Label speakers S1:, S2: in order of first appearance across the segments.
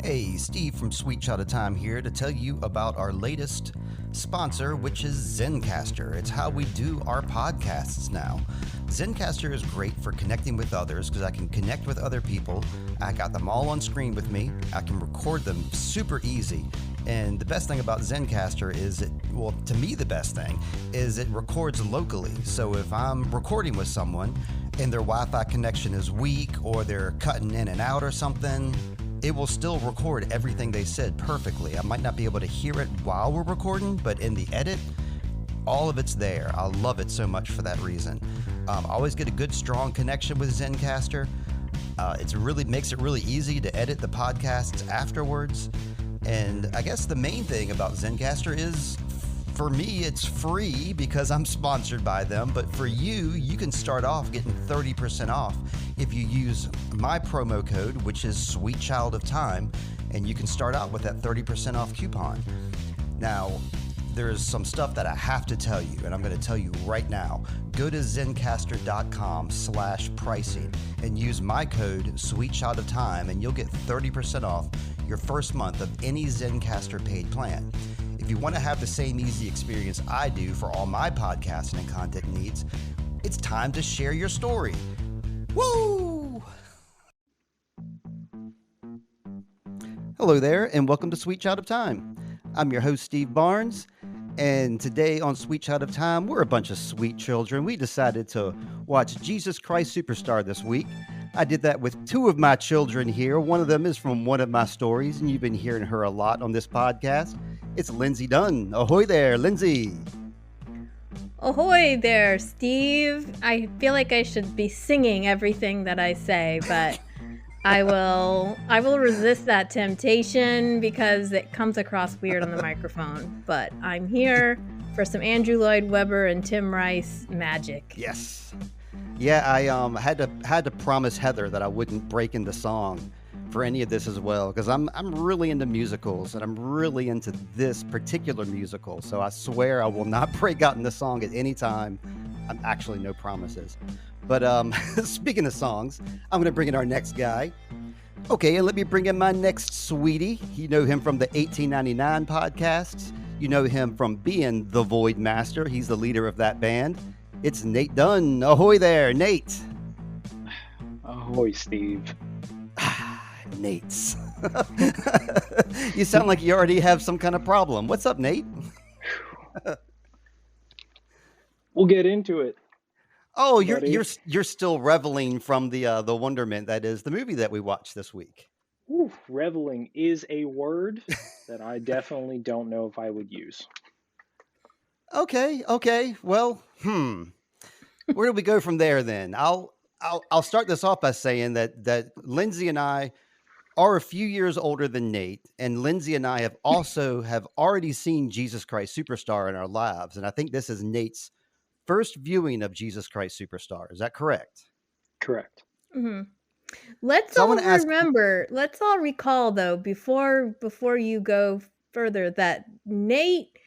S1: Hey, Steve from Sweet Shot of Time here to tell you about our latest sponsor, which is Zencastr. It's how we do our podcasts now. Zencastr is great for connecting with others because I can connect with other people. I got them all on screen with me. I can record them super easy. And the best thing about Zencastr is to me, the best thing is it records locally. So if I'm recording with someone and their Wi-Fi connection is weak or they're cutting in and out or something, it will still record everything they said perfectly. I might not be able to hear it while we're recording, but in the edit, all of it's there. I love it so much for that reason. I always get a good, strong connection with Zencastr. It makes it really easy to edit the podcasts afterwards. And I guess the main thing about Zencastr is, for me, it's free because I'm sponsored by them. But for you, you can start off getting 30% off if you use my promo code, which is Sweet Child of Time, and you can start out with that 30% off coupon. Now, there's some stuff that I have to tell you, and I'm going to tell you right now. Go to zencastr.com/pricing and use my code Sweet Child of Time, and you'll get 30% off your first month of any Zencastr paid plan. If you want to have the same easy experience I do for all my podcasting and content needs, it's time to share your story. Woo! Hello there, and welcome to Sweet Child of Time. I'm your host, Steve Barnes, and today on Sweet Child of Time, we're a bunch of sweet children. We decided to watch Jesus Christ Superstar this week. I did that with two of my children here. One of them is from one of my stories, and you've been hearing her a lot on this podcast. It's Lindsey Dunn. Ahoy there, Lindsey.
S2: Ahoy there, Steve. I feel like I should be singing everything that I say, but I will resist that temptation because it comes across weird on the microphone. But I'm here for some Andrew Lloyd Webber and Tim Rice magic.
S1: Yes. Yeah, I had to promise Heather that I wouldn't break into song for any of this as well, because I'm really into musicals, and I'm really into this particular musical. So I swear I will not break out into song at any time. I'm actually no promises. But speaking of songs, I'm going to bring in our next guy. Okay, and let me bring in my next sweetie. You know him from the 1899 podcasts. You know him from being the Void Master. He's the leader of that band. It's Nate Dunn. Ahoy there, Nate.
S3: Ahoy, Steve.
S1: Nate's. You sound like you already have some kind of problem. What's up, Nate?
S3: We'll get into it.
S1: Oh, you're still reveling from the wonderment that is the movie that we watched this week.
S3: Ooh, reveling is a word that I definitely don't know if I would use.
S1: Okay. Well, where do we go from there then? I'll start this off by saying that Lindsey and I are a few years older than Nate, and Lindsey and I have already seen Jesus Christ Superstar in our lives, and I think this is Nate's first viewing of Jesus Christ Superstar. Is that correct?
S3: Correct.
S2: Mm-hmm. Let's all recall though, before you go further, that Nate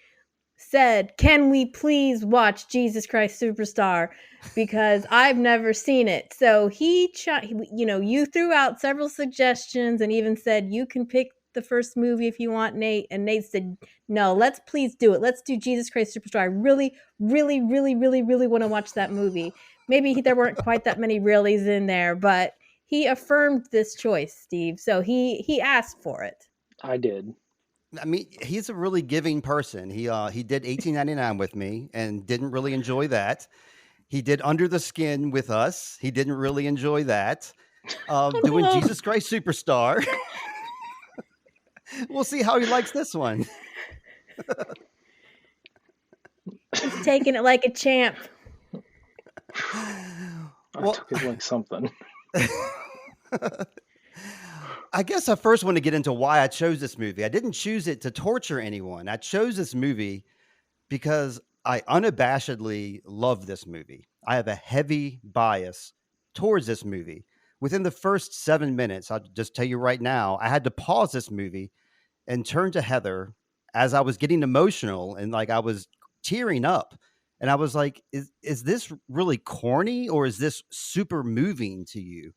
S2: said, "Can we please watch Jesus Christ Superstar?" Because I've never seen it. So you threw out several suggestions and even said you can pick the first movie if you want, Nate. And Nate said, "No, let's please do it. Let's do Jesus Christ Superstar. I really, really, really, really, really want to watch that movie." Maybe there weren't quite that many reallys in there, but he affirmed this choice, Steve. So he asked for it.
S3: I did.
S1: I mean, he's a really giving person. He did 1899 with me and didn't really enjoy that. He did Under the Skin with us. He didn't really enjoy that. Doing Jesus Christ Superstar. We'll see how he likes this one.
S2: He's taking it like a champ.
S3: I took it like something.
S1: I guess I first want to get into why I chose this movie. I didn't choose it to torture anyone. I chose this movie because I unabashedly love this movie. I have a heavy bias towards this movie. Within the first 7 minutes, I'll just tell you right now, I had to pause this movie and turn to Heather as I was getting emotional and like I was tearing up. And I was like, is this really corny or is this super moving to you?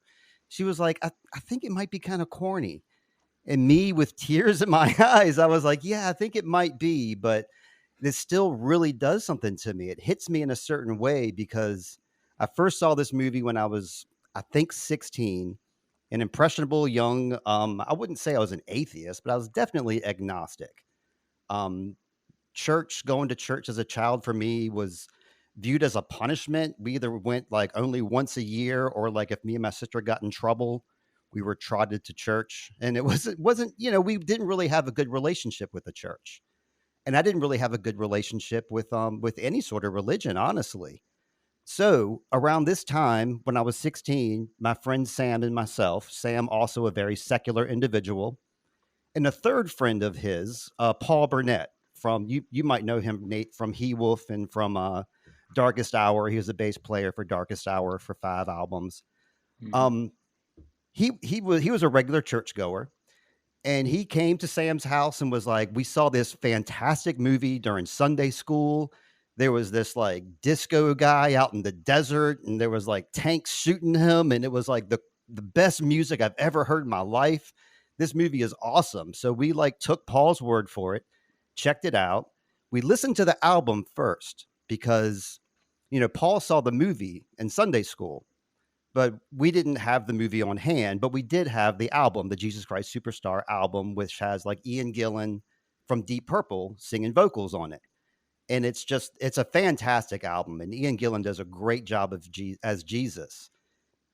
S1: She was like, I think it might be kind of corny. And me with tears in my eyes, I was like, yeah, I think it might be, but this still really does something to me. It hits me in a certain way because I first saw this movie when I was, I think, 16, an impressionable young, I wouldn't say I was an atheist, but I was definitely agnostic. Um, going to church as a child for me was viewed as a punishment. We either went like only once a year, or like if me and my sister got in trouble, we were trotted to church. And it wasn't, we didn't really have a good relationship with the church. And I didn't really have a good relationship with any sort of religion, honestly. So around this time, when I was 16, my friend Sam and myself, Sam also a very secular individual, and a third friend of his, Paul Burnett, from you might know him, Nate, from He Wolf and from Darkest Hour. He was a bass player for Darkest Hour for 5 albums.
S3: Mhm.
S1: Um, he was a regular churchgoer, and he came to Sam's house and was like, "We saw this fantastic movie during Sunday school. There was this like disco guy out in the desert, and there was like tanks shooting him, and it was like the best music I've ever heard in my life. This movie is awesome." So we like took Paul's word for it, checked it out. We listened to the album first because Paul saw the movie in Sunday school, but we didn't have the movie on hand, but we did have the album, the Jesus Christ Superstar album, which has like Ian Gillan from Deep Purple singing vocals on it. And it's a fantastic album. And Ian Gillan does a great job as Jesus.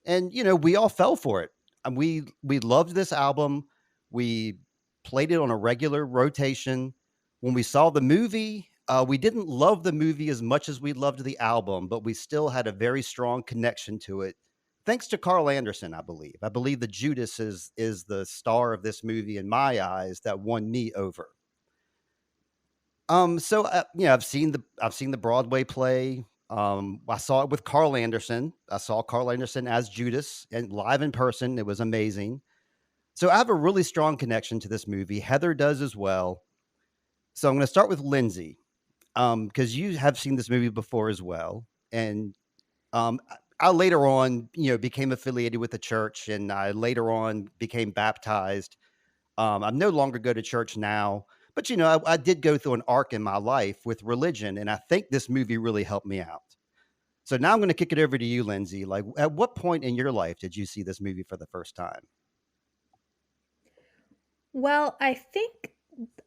S1: And, we all fell for it. And we loved this album. We played it on a regular rotation. When we saw the movie, we didn't love the movie as much as we loved the album, but we still had a very strong connection to it. Thanks to Carl Anderson, I believe. I believe that Judas is the star of this movie in my eyes that won me over. I've seen the Broadway play. I saw it with Carl Anderson. I saw Carl Anderson as Judas and live in person. It was amazing. So I have a really strong connection to this movie. Heather does as well. So I'm going to start with Lindsay, because you have seen this movie before as well, and um, I later on, became affiliated with the church, and I later on became baptized. I no longer go to church now, but I did go through an arc in my life with religion, and I think this movie really helped me out. So now I'm going to kick it over to you, Lindsay. Like, at what point in your life did you see this movie for the first time?
S2: Well, I think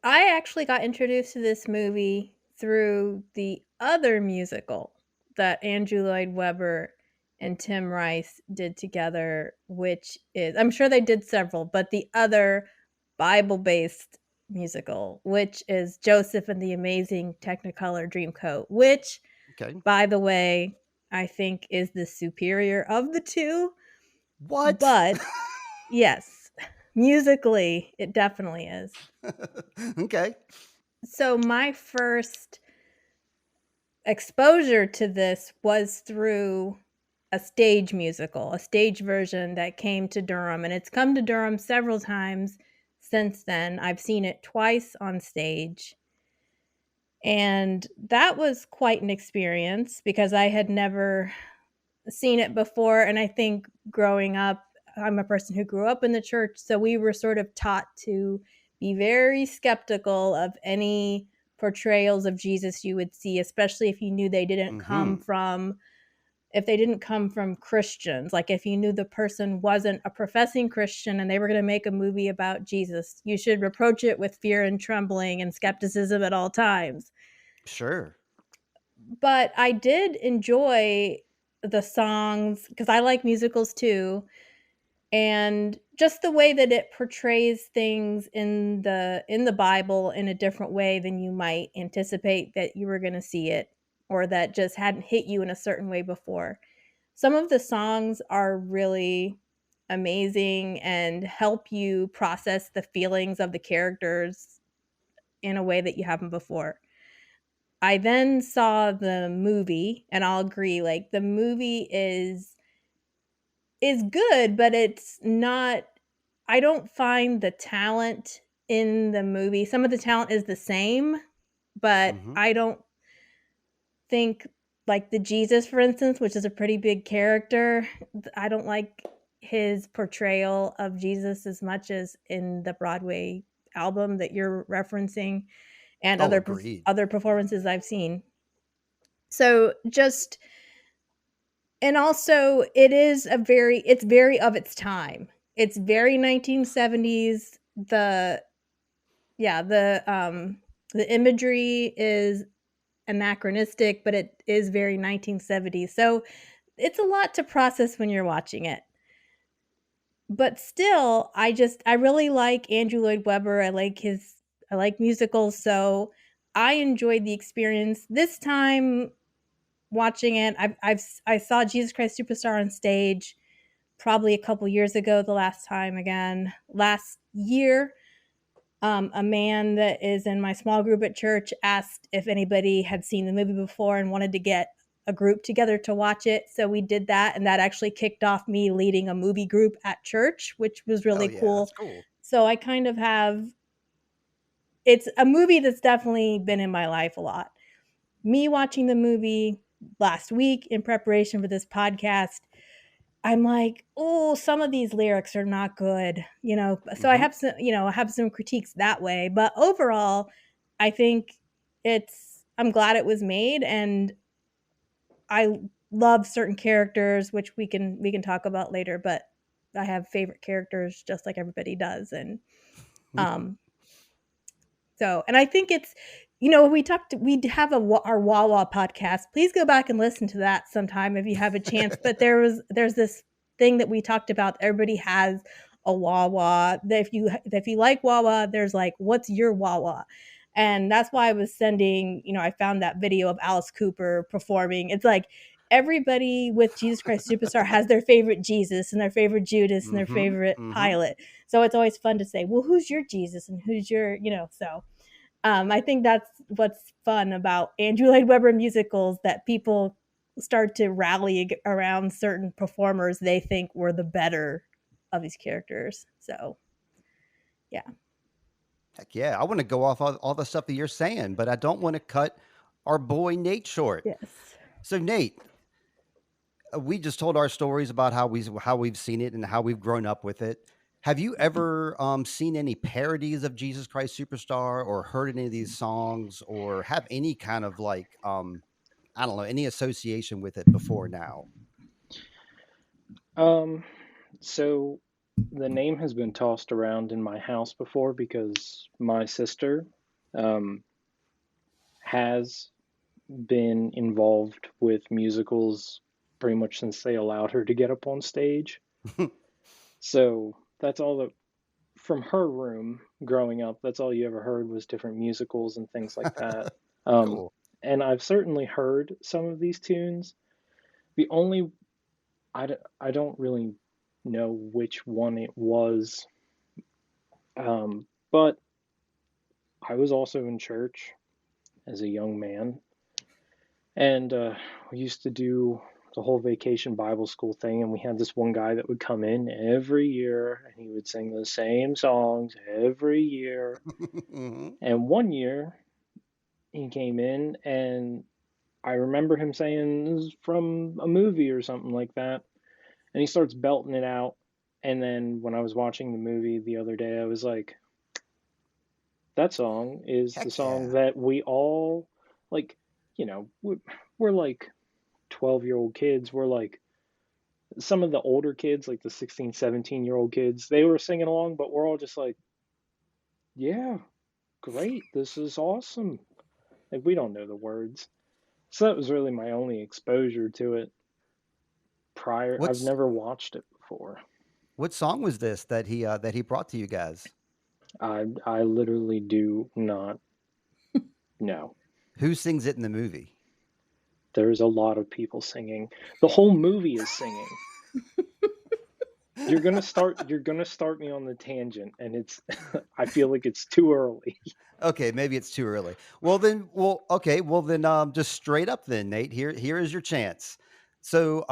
S2: I actually got introduced to this movie through the other musical that Andrew Lloyd Webber and Tim Rice did together, which is, I'm sure they did several, but the other Bible based musical, which is Joseph and the Amazing Technicolor Dreamcoat, which,
S1: Okay.
S2: by the way, I think is the superior of the two.
S1: What?
S2: But yes, musically, it definitely is.
S1: Okay.
S2: So my first exposure to this was through a stage musical, a stage version that came to Durham, and it's come to Durham several times since then. I've seen it twice on stage, and that was quite an experience because I had never seen it before. And I think growing up, I'm a person who grew up in the church, so we were sort of taught to be very skeptical of any portrayals of Jesus you would see, especially if you knew they didn't
S1: Mm-hmm.
S2: come from if they didn't come from Christians. Like if you knew the person wasn't a professing Christian and they were going to make a movie about Jesus, you should approach it with fear and trembling and skepticism at all times.
S1: Sure.
S2: But I did enjoy the songs because I like musicals too, and just the way that it portrays things in the Bible in a different way than you might anticipate that you were going to see it, or that just hadn't hit you in a certain way before. Some of the songs are really amazing and help you process the feelings of the characters in a way that you haven't before. I then saw the movie, and I'll agree, like the movie is good, but it's not, I don't find the talent in the movie. Some of the talent is the same, but
S1: Mm-hmm.
S2: I don't think, like the Jesus, for instance, which is a pretty big character, I don't like his portrayal of Jesus as much as in the Broadway album that you're referencing, and
S1: Oh, agreed.
S2: other performances I've seen. So just, and also it's very of its time. It's very 1970s. The imagery is anachronistic, but it is very 1970s. So it's a lot to process when you're watching it. But still, I really like Andrew Lloyd Webber. I like musicals, so I enjoyed the experience. This time watching it, I saw Jesus Christ Superstar on stage probably a couple years ago, the last time. Again last year. A man that is in my small group at church asked if anybody had seen the movie before and wanted to get a group together to watch it. So we did that, and that actually kicked off me leading a movie group at church, which was
S1: Oh
S2: really
S1: yeah, that's
S2: cool.
S1: cool.
S2: So I kind of have, it's a movie that's definitely been in my life a lot. Me watching the movie last week in preparation for this podcast, I'm like, oh, some of these lyrics are not good, you know. So I have some, I have some critiques that way, but overall, I think I'm glad it was made, and I love certain characters, which we can talk about later. But I have favorite characters, just like everybody does, and um, so, and I think it's, we have our Wawa podcast. Please go back and listen to that sometime if you have a chance. But there's this thing that we talked about. Everybody has a Wawa. That if you like Wawa, there's like, what's your Wawa? And that's why I was sending, I found that video of Alice Cooper performing. It's like everybody with Jesus Christ Superstar has their favorite Jesus and their favorite Judas and their favorite Pilate. So it's always fun to say, well, who's your Jesus and who's your, so I think that's what's fun about Andrew Lloyd Webber musicals, that people start to rally around certain performers they think were the better of these characters. So, yeah.
S1: Heck yeah, I want to go off all the stuff that you're saying, but I don't want to cut our boy Nate short.
S2: Yes.
S1: So Nate, we just told our stories about how we've seen it and how we've grown up with it. Have you ever seen any parodies of Jesus Christ Superstar, or heard any of these songs, or have any kind of like I don't know, any association with it before now?
S3: So the name has been tossed around in my house before because my sister um, has been involved with musicals pretty much since they allowed her to get up on stage. So that's all that from her room growing up. That's all you ever heard was different musicals and things like that. Um,
S1: Cool.
S3: and I've certainly heard some of these tunes. The only I don't really know which one it was, but I was also in church as a young man, and we used to do the whole vacation Bible school thing, and we had this one guy that would come in every year, and he would sing the same songs every year. And one year he came in, and I remember him saying this is from a movie or something like that, and he starts belting it out. And then when I was watching the movie the other day, I was like, that song is the
S1: Heck
S3: song
S1: yeah.
S3: that we all like, you know, we're like 12-year-old kids. We're like some of the older kids, like the 16, 17-year-old kids, they were singing along, but we're all just like, yeah, great. This is awesome. Like we don't know the words. So that was really my only exposure to it prior. I've
S1: What's
S3: never watched it before.
S1: what song was this that he brought to you guys?
S3: I literally do not know.
S1: Who sings it in the movie?
S3: There's a lot of people singing. The whole movie is singing. You're gonna start me on the tangent, and it's I feel like it's too early.
S1: Okay, maybe it's too early. Okay, well then, just straight up then, Nate. Here is your chance. So,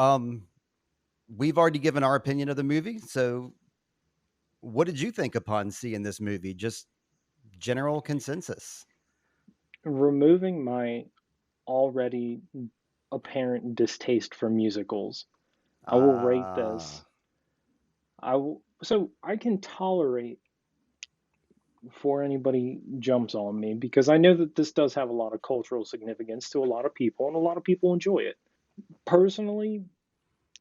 S1: we've already given our opinion of the movie. So, what did you think upon seeing this movie? Just general consensus.
S3: Removing my already apparent distaste for musicals, I will rate
S1: Ah,
S3: this So I can tolerate before anybody jumps on me, because I know that this does have a lot of cultural significance to a lot of people, and a lot of people enjoy it. Personally,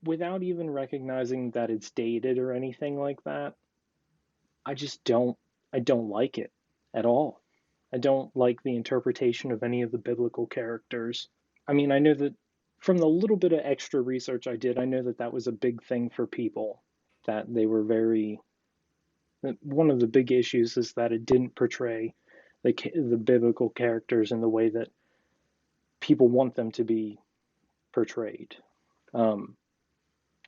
S3: without even recognizing that it's dated or anything like that, I just don't like it at all. I don't like the interpretation of any of the biblical characters. I mean, I know that from the little bit of extra research I did, I know that that was a big thing for people, that they were very, one of the big issues is that it didn't portray the biblical characters in the way that people want them to be portrayed. Um,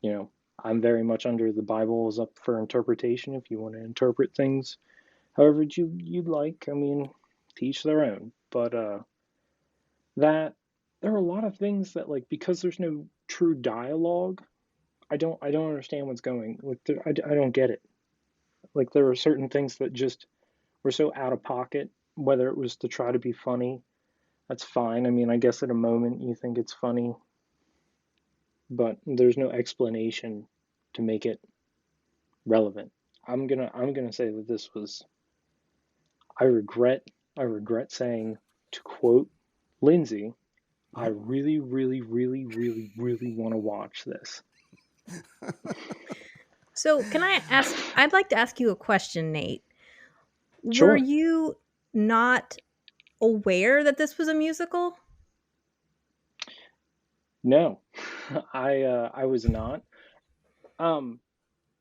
S3: you know, I'm very much under the Bible is up for interpretation. If you want to interpret things however you'd like, I mean, to each their own. But that there are a lot of things that, like, because there's no true dialogue, I don't understand what's going. Like, I don't get it. Like, there are certain things that just were so out of pocket. Whether it was to try to be funny, that's fine. I mean, I guess at a moment you think it's funny, but there's no explanation to make it relevant. I'm gonna say that this was. I regret I regret saying, to quote Lindsey, I really, really, really, really, really want to watch this.
S2: So, can I ask? I'd like to ask you a question, Nate. Were
S3: Sure.
S2: you not aware that this was a musical?
S3: No, I was not. And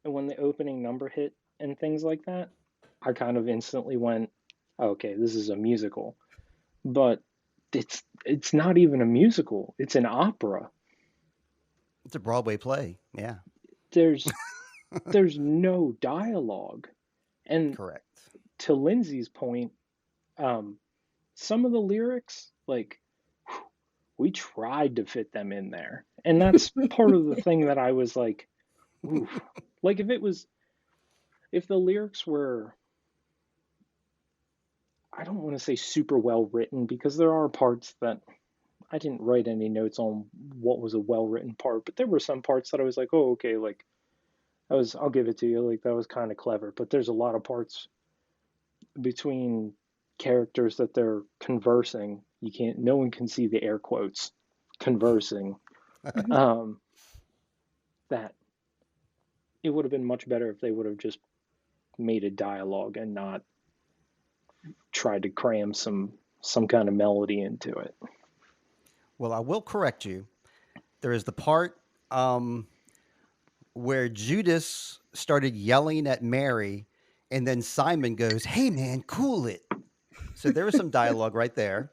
S3: when the opening number hit and things like that, I kind of instantly went, okay, this is a musical. But it's not even a musical. It's an opera.
S1: It's a Broadway play. Yeah.
S3: There's there's no dialogue. And
S1: Correct.
S3: to Lindsay's point, um, some of the lyrics, like, we tried to fit them in there. And that's part of the thing that I was like, oof. Like, if the lyrics were, I don't want to say super well written, because there are parts that I didn't write any notes on what was a well written part, but there were some parts that I was like, oh, okay, like, I'll give it to you, like, that was kind of clever. But there's a lot of parts between characters that they're conversing. No one can see the air quotes conversing. um, that it would have been much better if they would have just made a dialogue and not tried to cram some kind of melody into it.
S1: Well, I will correct you. There is the part where Judas started yelling at Mary, and then Simon goes, "Hey, man, cool it." So there was some dialogue right there.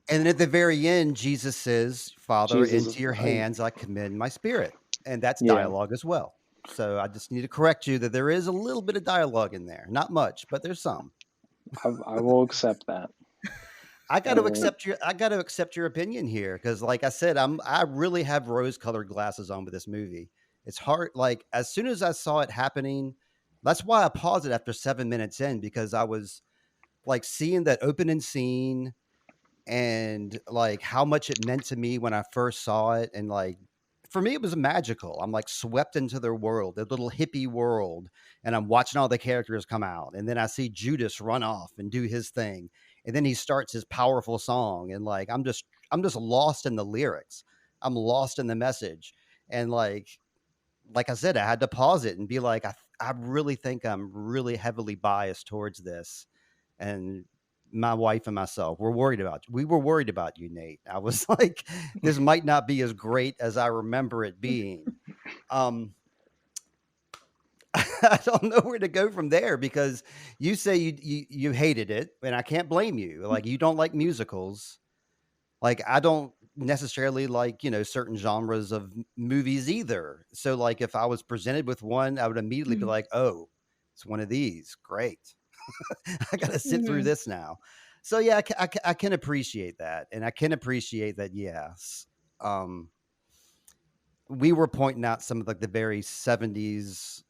S1: And then at the very end, Jesus says, "Father,
S3: Jesus,
S1: into your hands I commend my spirit." And that's
S3: yeah,
S1: dialogue as well. So I just need to correct you that there is a little bit of dialogue in there. Not much, but there's some.
S3: I will accept that.
S1: I got to accept your opinion here, because like I said, I really have rose-colored glasses on with this movie. It's hard, like as soon as I saw it happening, that's why I paused it after 7 minutes in, because I was like seeing that opening scene and like how much it meant to me when I first saw it. And like for me, it was magical. I'm like swept into their world, their little hippie world, and I'm watching all the characters come out. And then I see Judas run off and do his thing. And then he starts his powerful song. And like I'm just lost in the lyrics. I'm lost in the message. And like I said, I had to pause it and be like, I really think I'm really heavily biased towards this. And my wife and myself we were worried about you, Nate. I was like, this might not be as great as I remember it being. I don't know where to go from there, because you say you hated it, and I can't blame you. Like, you don't like musicals. Like, I don't necessarily like, certain genres of movies either. So like if I was presented with one, I would immediately be like, oh, it's one of these. Great. I got to sit through this now. So yeah, I can appreciate that. And I can appreciate that. Yes. We were pointing out some of like the very 70s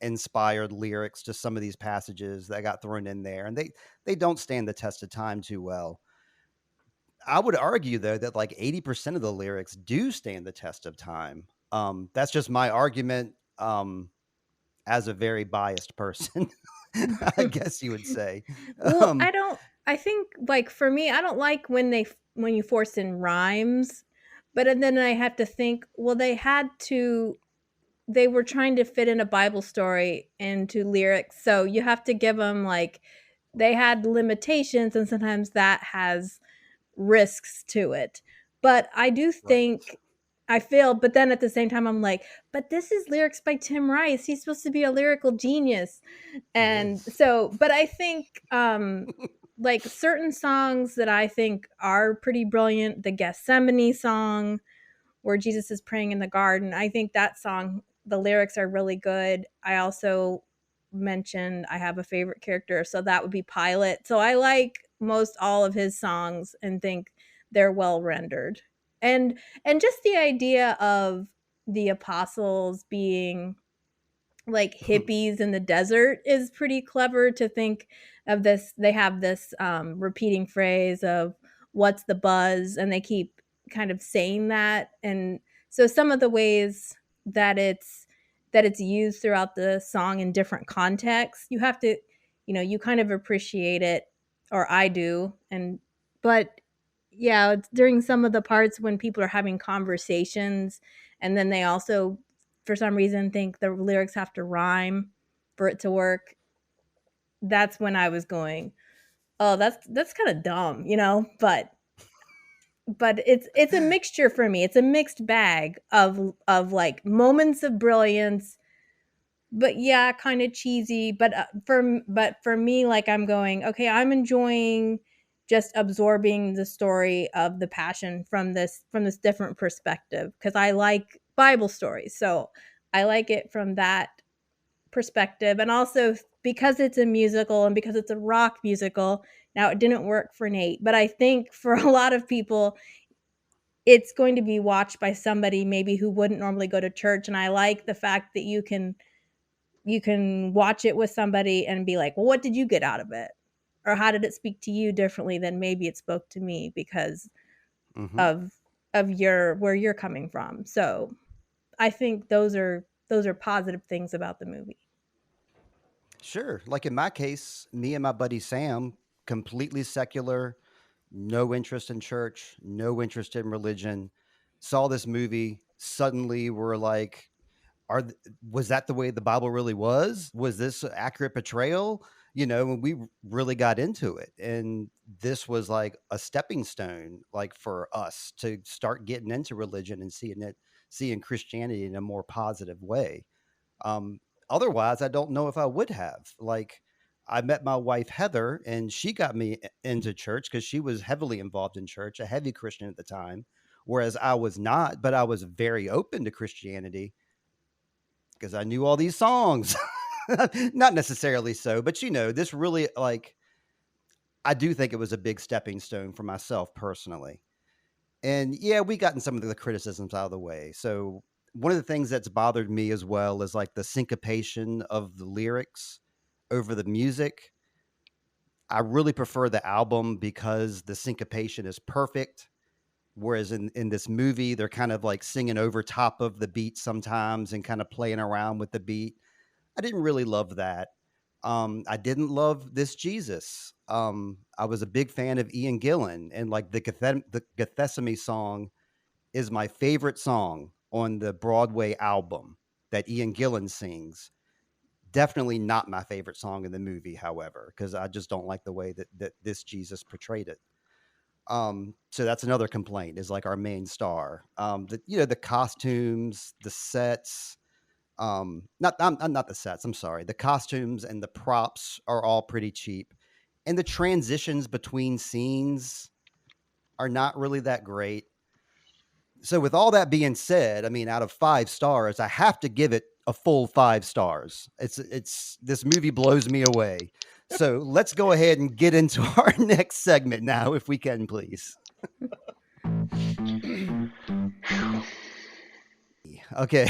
S1: inspired lyrics to some of these passages that got thrown in there, and they don't stand the test of time too well. I would argue though that like 80% of the lyrics do stand the test of time. That's just my argument as a very biased person, I guess you would say.
S2: Well, I think, like, for me, I don't like when you force in rhymes, but then I have to think, well, they were trying to fit in a Bible story into lyrics, so you have to give them, like, they had limitations, and sometimes that has risks to it. But I do
S1: Right.
S2: think I feel, but then at the same time, I'm like, but this is lyrics by Tim Rice. He's supposed to be a lyrical genius.
S1: He
S2: And
S1: is.
S2: so, but I think, like, certain songs that I think are pretty brilliant, the Gethsemane song, where Jesus is praying in the garden. I think that song, the lyrics are really good. I also mentioned I have a favorite character, so that would be Pilate. So I like most all of his songs and think they're well rendered. And just the idea of the apostles being like hippies in the desert is pretty clever to think of this. They have this repeating phrase of what's the buzz, and they keep kind of saying that. And so some of the ways that it's used throughout the song in different contexts, you have to, you kind of appreciate it, or I do. And but yeah, it's during some of the parts when people are having conversations, and then they also for some reason think the lyrics have to rhyme for it to work. That's when I was going, oh, that's kind of dumb, but it's a mixture for me. It's a mixed bag of like moments of brilliance, but yeah, kind of cheesy. But for me, like, I'm going, okay, I'm enjoying just absorbing the story of the passion from this different perspective, because I like Bible stories, so I like it from that perspective. And also because it's a musical and because it's a rock musical. Now, it didn't work for Nate, but I think for a lot of people it's going to be watched by somebody maybe who wouldn't normally go to church. And I like the fact that you can watch it with somebody and be like, well, what did you get out of it? Or how did it speak to you differently than maybe it spoke to me because
S1: Mm-hmm.
S2: of your where you're coming from. So I think those are positive things about the movie.
S1: Sure. Like in my case, me and my buddy Sam, completely secular, no interest in church, no interest in religion, saw this movie. Suddenly, we're like, was that the way the Bible really was? Was this an accurate portrayal? And we really got into it. And this was like a stepping stone, like for us to start getting into religion and seeing Christianity in a more positive way. Um, Otherwise, I don't know if I would have. Like, I met my wife Heather, and she got me into church because she was heavily involved in church, a heavy Christian at the time, whereas I was not. But I was very open to Christianity because I knew all these songs. Not necessarily so, but this really, like, I do think it was a big stepping stone for myself personally. And yeah, we gotten some of the criticisms out of the way. So one of the things that's bothered me as well is like the syncopation of the lyrics over the music. I really prefer the album because the syncopation is perfect. Whereas in this movie, they're kind of like singing over top of the beat sometimes and kind of playing around with the beat. I didn't really love that. I didn't love This Jesus. I was a big fan of Ian Gillan, and like the Gethsemane song is my favorite song on the Broadway album that Ian Gillan sings. Definitely not my favorite song in the movie, however, because I just don't like the way that This Jesus portrayed it. So that's another complaint is like our main star. The costumes, the sets, not the sets. I'm sorry. The costumes and the props are all pretty cheap, and the transitions between scenes are not really that great. So, with all that being said, I mean, out of 5 stars, I have to give it a full 5 stars. It's this movie blows me away. So let's go ahead and get into our next segment now, if we can, please. Okay.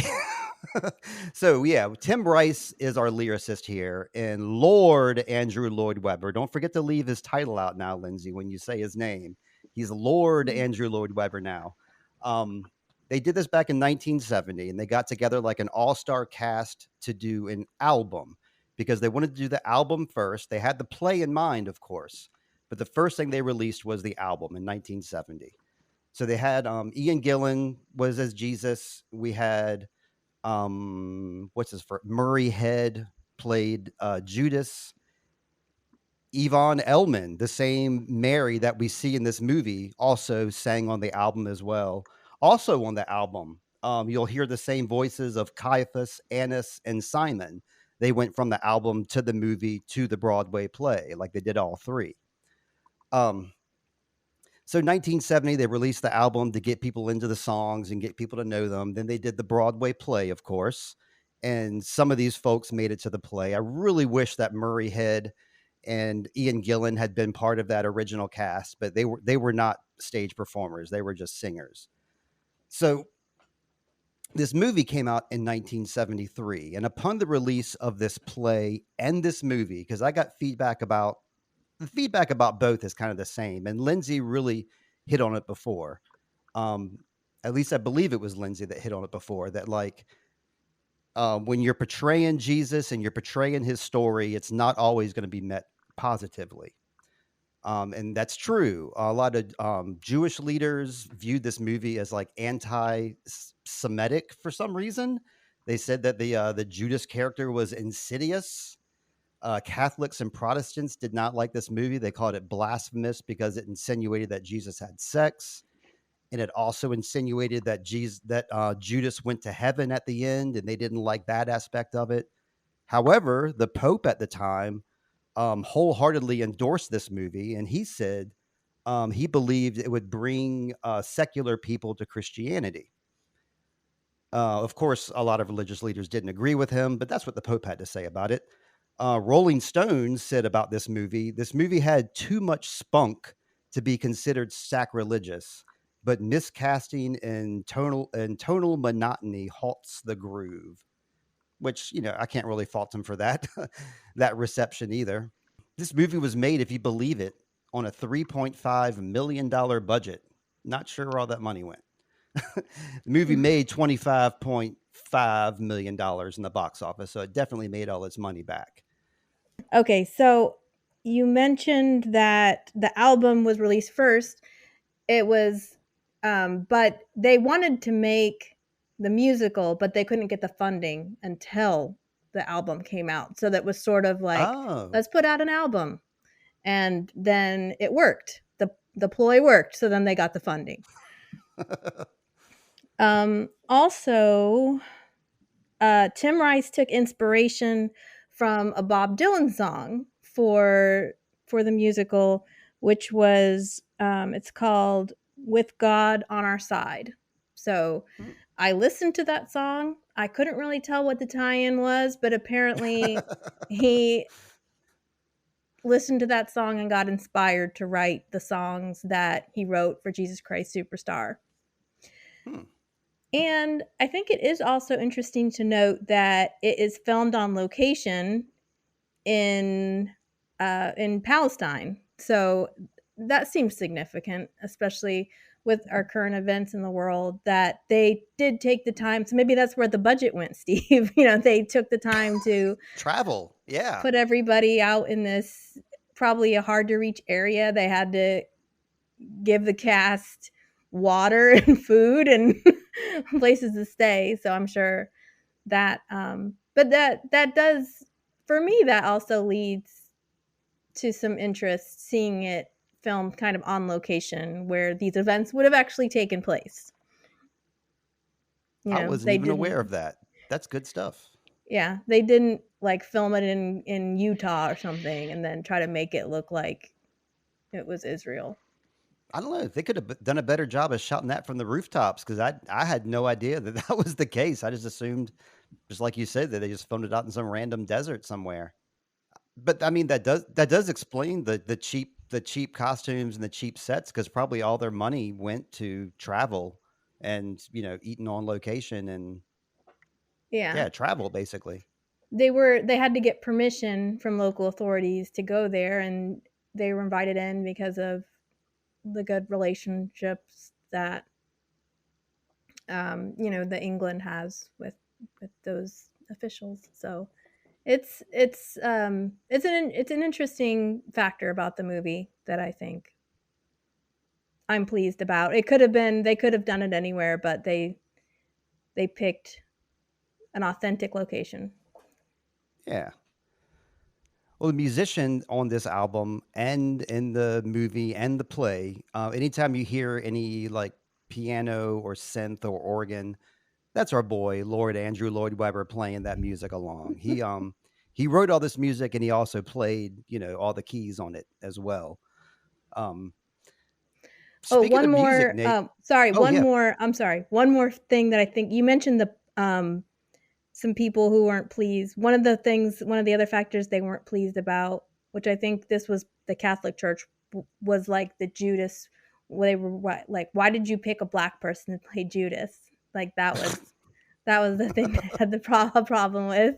S1: So yeah, Tim Rice is our lyricist here, and Lord Andrew Lloyd Webber. Don't forget to leave his title out now, Lindsay, when you say his name. He's Lord Andrew Lloyd Webber now. Um, They did this back in 1970, and they got together like an all-star cast to do an album because they wanted to do the album first. They had the play in mind, of course, but the first thing they released was the album in 1970. So they had Ian Gillan was as Jesus. We had what's his first? Murray Head played Judas. Yvonne Elliman, the same Mary that we see in this movie, also sang on the album as well. Also on the album, you'll hear the same voices of Caiaphas, Annas, and Simon. They went from the album to the movie to the Broadway play, like they did all three. So 1970, they released the album to get people into the songs and get people to know them. Then they did the Broadway play, of course, and some of these folks made it to the play. I really wish that Murray Head and Ian Gillan had been part of that original cast, but they were not stage performers. They were just singers. So this movie came out in 1973, and upon the release of this play and this movie, because I got feedback about the feedback about both is kind of the same, and Lindsey really hit on it before. At least I believe it was Lindsey that hit on it before, that like when you're portraying Jesus and you're portraying his story, it's not always going to be met positively. And that's true. A lot of Jewish leaders viewed this movie as like anti-Semitic for some reason. They said that the Judas character was insidious. Catholics and Protestants did not like this movie. They called it blasphemous because it insinuated that Jesus had sex, and it also insinuated that Judas went to heaven at the end, and they didn't like that aspect of it. However, the Pope at the time wholeheartedly endorsed this movie, and he said he believed it would bring secular people to Christianity. Of course, a lot of religious leaders didn't agree with him, but that's what the Pope had to say about it. Rolling Stone said about this movie had too much spunk to be considered sacrilegious, but miscasting and tonal monotony halts the groove. Which, I can't really fault him for that that reception either. This movie was made, if you believe it, on a $3.5 million budget. Not sure where all that money went. The movie made $25.5 million in the box office, so it definitely made all its money back.
S2: Okay, so you mentioned that the album was released first. It was, but they wanted to make the musical, but they couldn't get the funding until the album came out. So that was sort of like, let's put out an album. And then it worked. The ploy worked. So then they got the funding. Also, Tim Rice took inspiration from a Bob Dylan song for the musical, which was it's called "With God on Our Side." So I listened to that song. I couldn't really tell what the tie-in was, but apparently he listened to that song and got inspired to write the songs that he wrote for Jesus Christ Superstar. And I think it is also interesting to note that it is filmed on location in Palestine. So that seems significant, especially with our current events in the world, that they did take the time. So maybe that's where the budget went, Steve. They took the time to
S1: travel. Yeah.
S2: Put everybody out in this probably a hard to reach area. They had to give the cast water and food and places to stay. So I'm sure that, but that does, for me, that also leads to some interest seeing it filmed kind of on location where these events would have actually taken place.
S1: I wasn't even aware of that. That's good stuff.
S2: Yeah, they didn't like film it in Utah or something and then try to make it look like it was Israel.
S1: I don't know. They could have done a better job of shouting that from the rooftops, because I had no idea that was the case. I just assumed, just like you said, that they just filmed it out in some random desert somewhere. But I mean, that does explain the cheap costumes and the cheap sets, because probably all their money went to travel and eating on location and travel basically.
S2: They had to get permission from local authorities to go there, and they were invited in because of the good relationships that the England has with those officials. So it's an interesting factor about the movie that I think I'm pleased about. They could have done it anywhere, but they picked an authentic location.
S1: Yeah. Well, the musician on this album and in the movie and the play, anytime you hear any like piano or synth or organ, that's our boy Lord Andrew Lloyd Webber playing that music along. He wrote all this music and he also played all the keys on it as well. Um,
S2: Oh,
S1: Speaking
S2: one
S1: of music,
S2: more.
S1: Nate.
S2: Sorry,
S1: Oh
S2: one
S1: yeah.
S2: more. I'm sorry. One more thing that I think you mentioned some people who weren't pleased. One of the other factors they weren't pleased about, which I think this was the Catholic Church, was like the Judas. They were like, why did you pick a black person to play Judas? Like that was the thing that I had the problem with,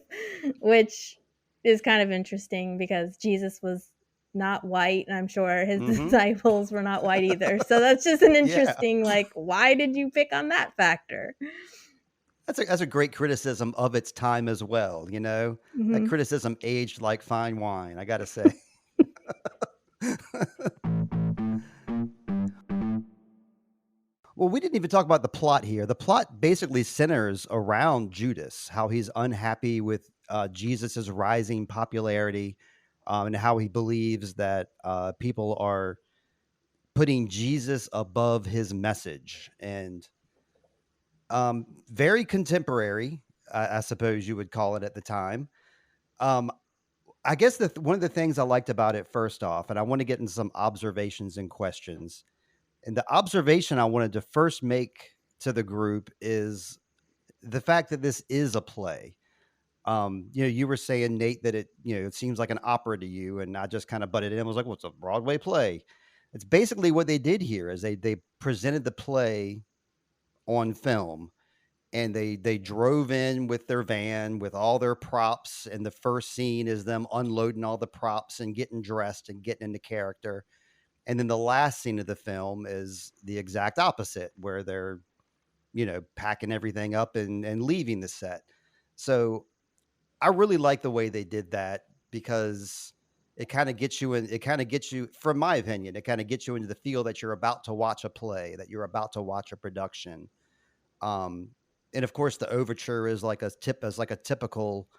S2: which is kind of interesting because Jesus was not white, and I'm sure his
S1: Mm-hmm.
S2: disciples were not white either. So that's just an
S1: Yeah.
S2: interesting, like, why did you pick on that factor?
S1: That's a great criticism of its time as well. That
S2: Mm-hmm.
S1: criticism aged like fine wine, I gotta say. Well, we didn't even talk about the plot here. The plot basically centers around Judas, how he's unhappy with Jesus's rising popularity, and how he believes that people are putting Jesus above his message. And very contemporary, I suppose you would call it at the time. Um, I guess one of the things I liked about it, first off, and I want to get into some observations and questions. And the observation I wanted to first make to the group is the fact that this is a play. You were saying, Nate, that it seems like an opera to you, and I just kind of butted in and was like, "What's a Broadway play?" It's basically what they did here is they presented the play on film, and they drove in with their van with all their props, and the first scene is them unloading all the props and getting dressed and getting into character. And then the last scene of the film is the exact opposite, where they're, packing everything up and leaving the set. So I really like the way they did that because it kind of gets you, from my opinion, it kind of gets you into the feel that you're about to watch a play, that you're about to watch a production. Um, and of course, the overture is like a typical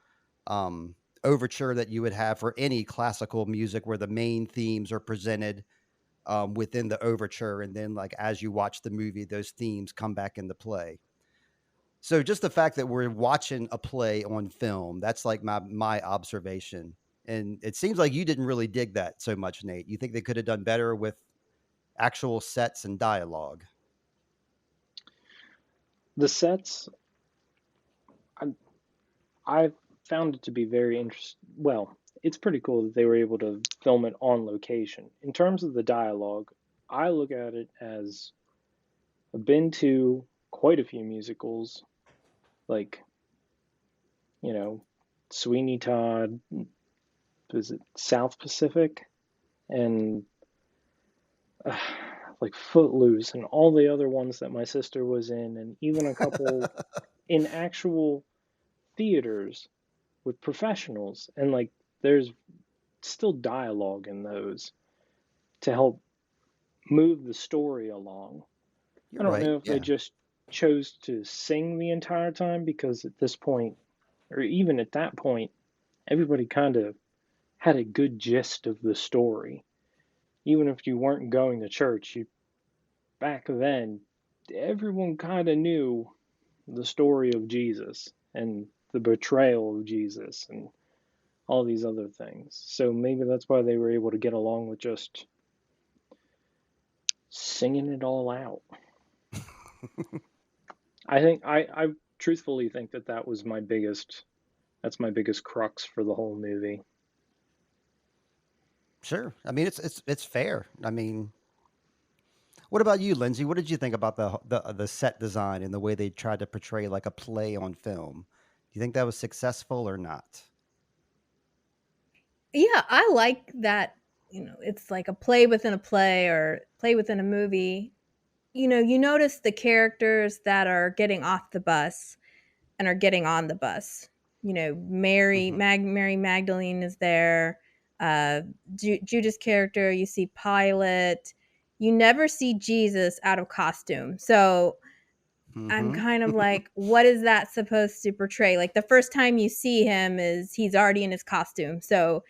S1: overture that you would have for any classical music, where the main themes are presented within the overture, and then like as you watch the movie, those themes come back into play. So just the fact that we're watching a play on film, that's like my observation. And it seems like you didn't really dig that so much, Nate. You think they could have done better with actual sets and dialogue?
S3: The sets, I found it to be very interesting. Well, it's pretty cool that they were able to film it on location. In terms of the dialogue, I look at it as I've been to quite a few musicals, like, you know, Sweeney Todd, was it South Pacific, and uh, like Footloose, and all the other ones that my sister was in, and even a couple in actual theaters with professionals. And like, there's still dialogue in those to help move the story along. I
S1: You're
S3: don't
S1: right.
S3: know if they
S1: Yeah.
S3: just chose to sing the entire time, because at this point, or even at that point, everybody kind of had a good gist of the story. Even if you weren't going to church, back then, everyone kind of knew the story of Jesus and the betrayal of Jesus and all these other things. So maybe that's why they were able to get along with just singing it all out. I truthfully think that was that's my biggest crux for the whole movie.
S1: Sure. I mean, it's fair. I mean, what about you, Lindsay? What did you think about the set design and the way they tried to portray like a play on film? Do you think that was successful or not?
S2: Yeah, I like that. It's like a play within a play or play within a movie. you notice the characters that are getting off the bus and are getting on the bus. Mary Magdalene is there. Judas character, you see Pilate. You never see Jesus out of costume. So I'm kind of like, what is that supposed to portray? Like the first time you see him is he's already in his costume. So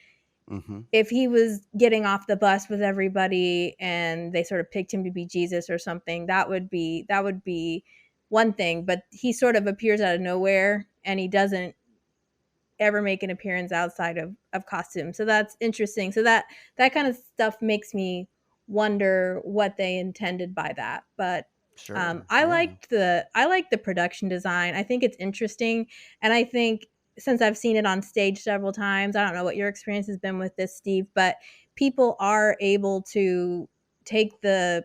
S2: if he was getting off the bus with everybody and they sort of picked him to be Jesus or something, that would be one thing. But he sort of appears out of nowhere and he doesn't ever make an appearance outside of costume. So that's interesting. So that kind of stuff makes me wonder what they intended by that. But
S1: Sure.
S2: I
S1: Yeah.
S2: like the production design. I think it's interesting, and I think since I've seen it on stage several times, I don't know what your experience has been with this, Steve, but people are able to take the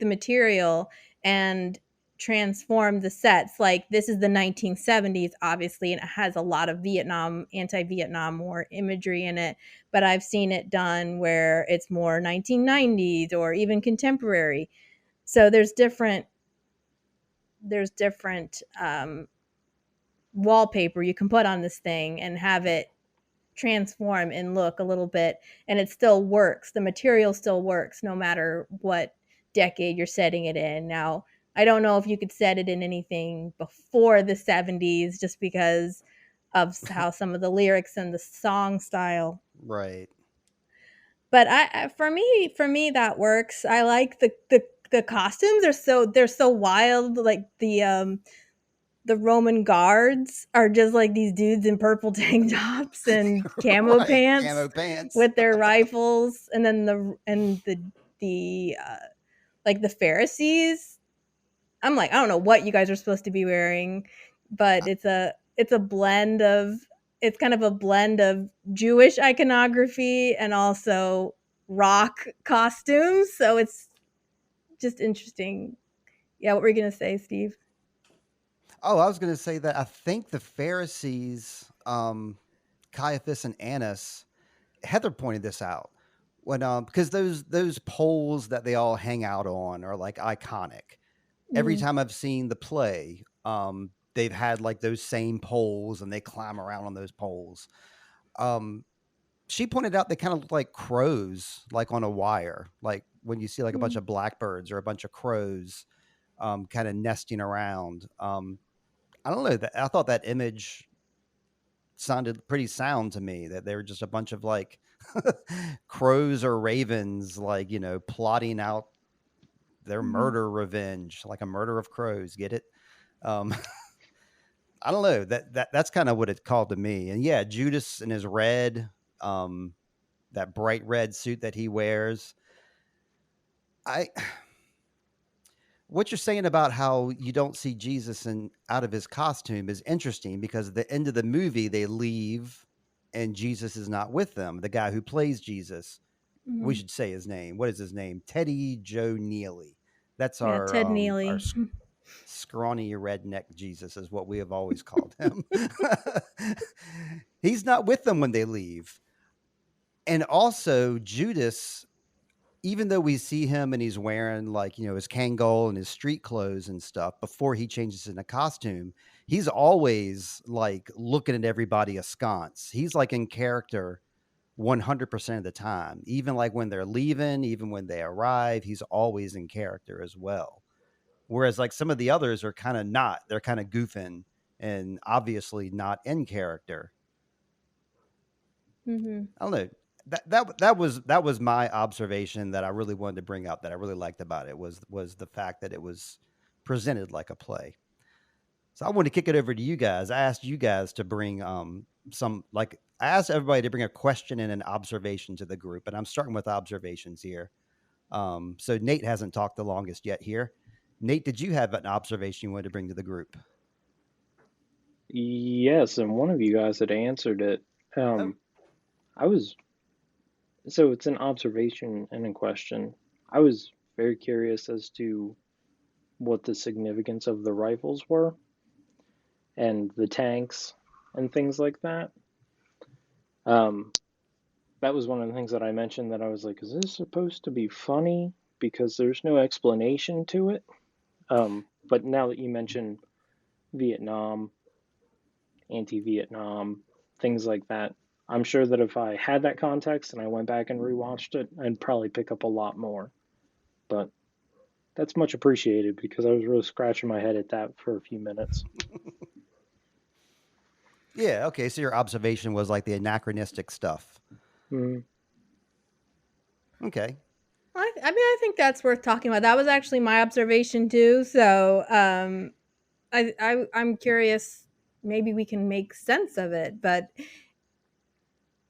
S2: material and transform the sets. Like this is the 1970s, obviously, and it has a lot of anti-Vietnam War imagery in it. But I've seen it done where it's more 1990s or even contemporary. So there's different wallpaper you can put on this thing and have it transform and look a little bit, and it still works. The material still works no matter what decade you're setting it in. Now, I don't know if you could set it in anything before the 70s just because of how some of the lyrics and the song style.
S1: Right.
S2: But for me that works. I like the costumes. They're so wild. Like the Roman guards are just like these dudes in purple tank tops and camo
S1: Right. Camo
S2: pants
S1: pants.
S2: with their rifles, and then the like the Pharisees. I'm like, I don't know what you guys are supposed to be wearing, but it's kind of a blend of Jewish iconography and also rock costumes. So it's just interesting. Yeah, what were you gonna say, Steve?
S1: Oh, I was going to say that I think the Pharisees, Caiaphas and Annas, Heather pointed this out when because those poles that they all hang out on are like iconic. Every
S2: Mm-hmm.
S1: time I've seen the play, they've had like those same poles and they climb around on those poles. Um, she pointed out they kind of look like crows, like on a wire, like when you see like a bunch of blackbirds or a bunch of crows, kind of nesting around. I don't know. I thought that image sounded pretty sound to me. That they were just a bunch of like crows or ravens, like plotting out their
S2: Mm-hmm.
S1: murder revenge, like a murder of crows. Get it? Um, I don't know. That's kind of what it called to me. And yeah, Judas in his red, um, that bright red suit that he wears. I What you're saying about how you don't see Jesus out of his costume is interesting because at the end of the movie they leave and Jesus is not with them. The guy who plays Jesus, we
S2: Mm-hmm.
S1: should say his name. What is his name? Teddy Joe Neely. That's
S2: Yeah, Ted
S1: our
S2: Neely.
S1: scrawny redneck Jesus is what we have always called him. He's not with them when they leave. And also Judas, even though we see him and he's wearing like his Kangol and his street clothes and stuff before he changes into costume, he's always like looking at everybody askance. He's like in character 100% of the time. Even like when they're leaving, even when they arrive, he's always in character as well. Whereas like some of the others are kind of not. They're kind of goofing and obviously not in character.
S2: Mm-hmm.
S1: I don't know. That was my observation that I really wanted to bring up that I really liked about it was the fact that it was presented like a play. So I want to kick it over to you guys. I asked you guys to bring some like I asked everybody to bring a question and an observation to the group, and I'm starting with observations here. So Nate hasn't talked the longest yet here. Nate, did you have an observation you wanted to bring to the group?
S3: Yes, and one of you guys had answered it.
S1: Oh,
S3: I was So it's an observation and a question. I was very curious as to what the significance of the rifles were and the tanks and things like that. Um, that was one of the things that I mentioned that I was like, is this supposed to be funny? because there's no explanation to it. But now that you mention Vietnam, anti-Vietnam, things like that, I'm sure that if I had that context and I went back and rewatched it, I'd probably pick up a lot more. But that's much appreciated because I was really scratching my head at that for a few minutes.
S1: Yeah, okay, so your observation was like the anachronistic stuff.
S3: Mm.
S1: Okay.
S2: I think that's worth talking about. That was actually my observation too. So I'm curious. Maybe we can make sense of it, but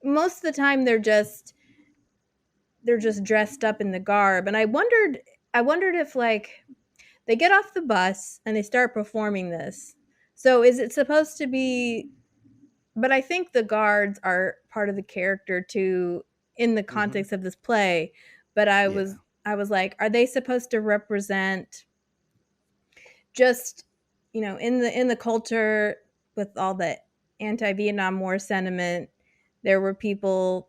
S2: most of the time they're just dressed up in the garb, and I wondered if like they get off the bus and they start performing this. So is it supposed to be? But I think the guards are part of the character too in the context of this play. But I was like, are they supposed to represent just, in the culture with all the anti-Vietnam War sentiment, there were people,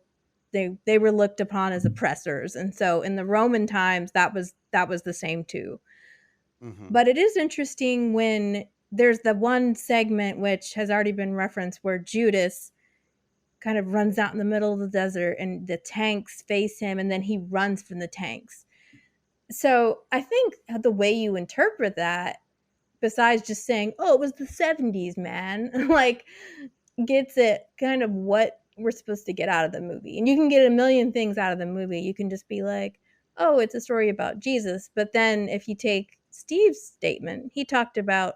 S2: they were looked upon as oppressors, and so in the Roman times that was the same too. But it is interesting when there's the one segment which has already been referenced where Judas kind of runs out in the middle of the desert and the tanks face him and then he runs from the tanks. So I think the way you interpret that, besides just saying, oh, it was the 70s, man, like gets it kind of what we're supposed to get out of the movie. And you can get a million things out of the movie. You can just be like, oh, it's a story about Jesus. But then if you take Steve's statement, he talked about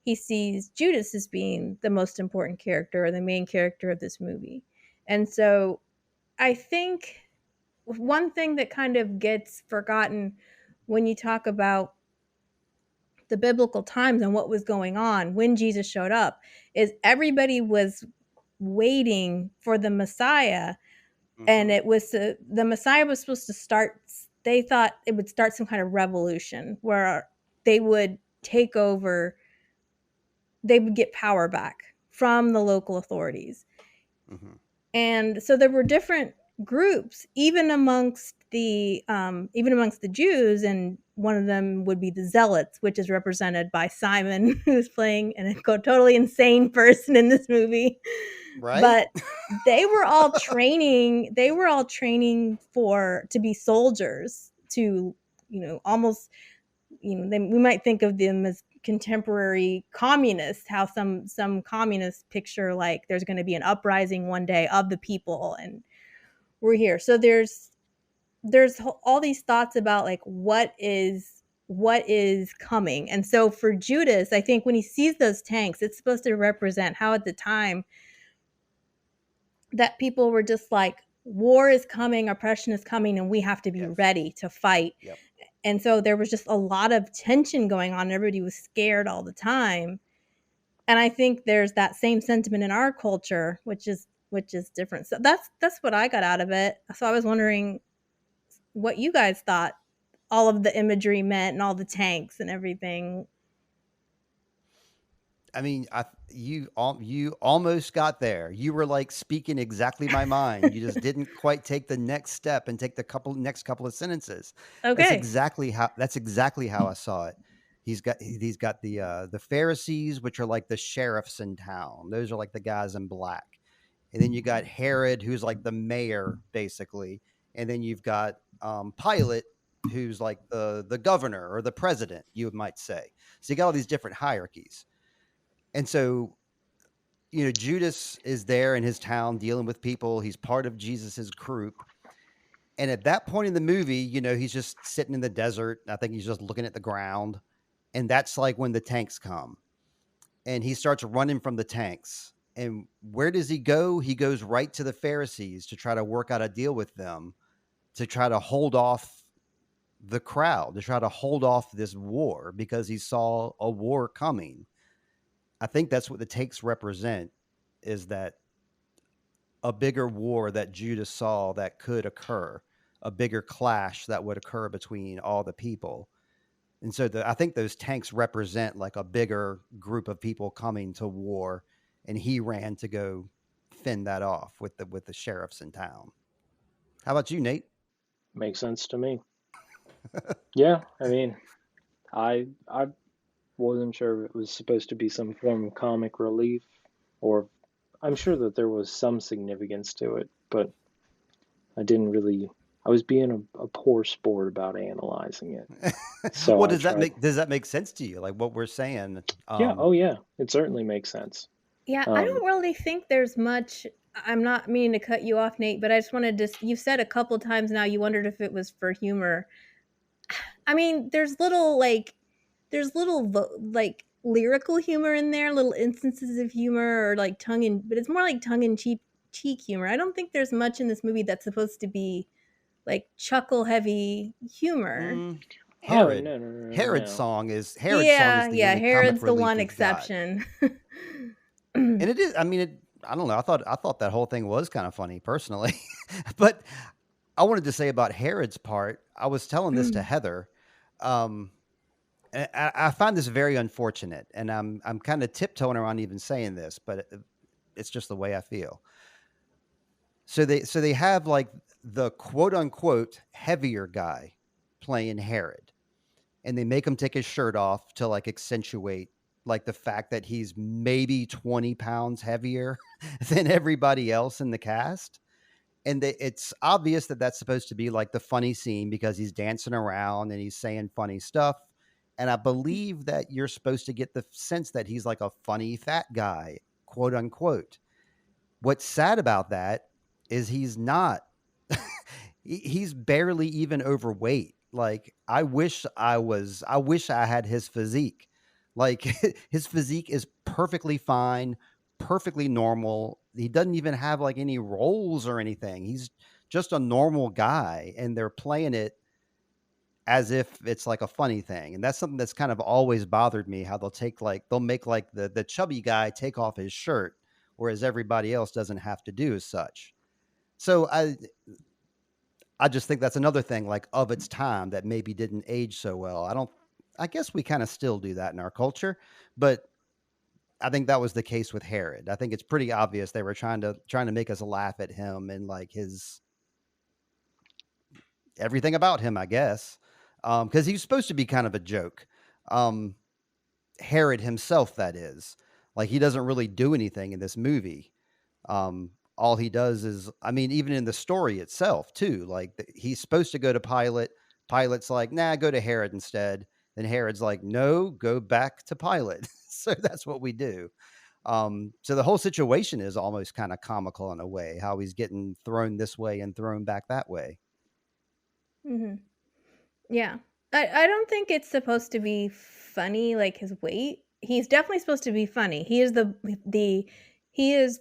S2: he sees Judas as being the most important character or the main character of this movie. And so I think one thing that kind of gets forgotten when you talk about the biblical times and what was going on when Jesus showed up is everybody was waiting for the Messiah. And it was the Messiah was supposed to start, they thought it would start some kind of revolution where they would take over, they would get power back from the local authorities. And so there were different groups, even amongst the Jews, and one of them would be the Zealots, which is represented by Simon, who's playing a totally insane person in this movie.
S1: Right.
S2: But they were all training. They were all training to be soldiers. To almost we might think of them as contemporary communists, how some communists picture like there's going to be an uprising one day of the people and we're here. So there's all these thoughts about like what is coming. And so for Judas, I think when he sees those tanks, it's supposed to represent how at the time that people were just like, war is coming, oppression is coming, and we have to be ready to fight. And so there was just a lot of tension going on. Everybody was scared all the time. And I think there's that same sentiment in our culture, which is different. So that's what I got out of it. So I was wondering what you guys thought all of the imagery meant and all the tanks and everything.
S1: I mean, you almost got there. You were like speaking exactly my mind. You just didn't quite take the next step and take the next couple of sentences.
S2: Okay.
S1: That's exactly how I saw it. He's got the Pharisees, which are like the sheriffs in town. Those are like the guys in black. And then you got Herod, who's like the mayor, basically. And then you've got Pilate, who's like the governor or the president, you might say. So you got all these different hierarchies. And so, Judas is there in his town dealing with people. He's part of Jesus's group. And at that point in the movie, he's just sitting in the desert. I think he's just looking at the ground. And that's like when the tanks come. And he starts running from the tanks. And where does he go? He goes right to the Pharisees to try to work out a deal with them, to try to hold off the crowd, to try to hold off this war because he saw a war coming. I think that's what the takes represent, is that a bigger war that Judas saw that could occur, a bigger clash that would occur between all the people. And so I think those tanks represent like a bigger group of people coming to war, and he ran to go fend that off with the sheriffs in town. How about you, Nate?
S3: Makes sense to me. Yeah, I mean, I wasn't sure if it was supposed to be some form of comic relief, or I'm sure that there was some significance to it, but I didn't really. I was being a poor sport about analyzing it, so
S1: Well,
S3: I tried.
S1: does that make sense to you? Like what we're saying?
S3: Yeah, oh yeah, it certainly makes sense.
S2: Yeah, I
S3: Um,
S2: don't really think there's much. I'm not meaning to cut you off, Nate, but I just wanted to. You've said a couple times now you wondered if it was for humor. I mean, there's little like lyrical humor in there, little instances of humor or like but it's more like tongue in cheek humor. I don't think there's much in this movie that's supposed to be like chuckle heavy humor.
S1: Mm,
S3: oh
S1: Herod.
S3: no no no no no.
S1: Herod's song is
S2: Yeah,
S1: the
S2: yeah,
S1: only comic
S2: Herod's the
S1: relief
S2: one
S1: we've got.
S2: exception.
S1: And it is, I mean, I don't know. I thought that whole thing was kind of funny personally. But I wanted to say about Herod's part, I was telling this to Heather. Um, I find this very unfortunate, and I'm kind of tiptoeing around even saying this, but it's just the way I feel. So they have like the quote unquote heavier guy playing Herod, and they make him take his shirt off to like accentuate like the fact that he's maybe 20 pounds heavier than everybody else in the cast. And it's obvious that that's supposed to be like the funny scene because he's dancing around and he's saying funny stuff. And I believe that you're supposed to get the sense that he's like a funny fat guy, quote unquote. What's sad about that is he's not. He's barely even overweight. Like I wish I had his physique. Like his physique is perfectly fine, perfectly normal. He doesn't even have like any roles or anything. He's just a normal guy and they're playing it as if it's like a funny thing. And that's something that's kind of always bothered me, how they'll make like the chubby guy take off his shirt whereas everybody else doesn't have to do as such. So I just think that's another thing like of its time that maybe didn't age so well. I guess we kind of still do that in our culture, but I think that was the case with Herod. I think it's pretty obvious they were trying to make us laugh at him and like his everything about him, I guess. Cuz he's supposed to be kind of a joke. Um Herod himself, that is. Like he doesn't really do anything in this movie. All he does is, I mean, even in the story itself, too, like he's supposed to go to Pilate. Pilate's like, nah, go to Herod instead. Then Herod's like, no, go back to Pilate. So that's what we do. So the whole situation is almost kind of comical in a way, how he's getting thrown this way and thrown back that way.
S2: Hmm. Yeah. I don't think it's supposed to be funny like his weight. He's definitely supposed to be funny. He is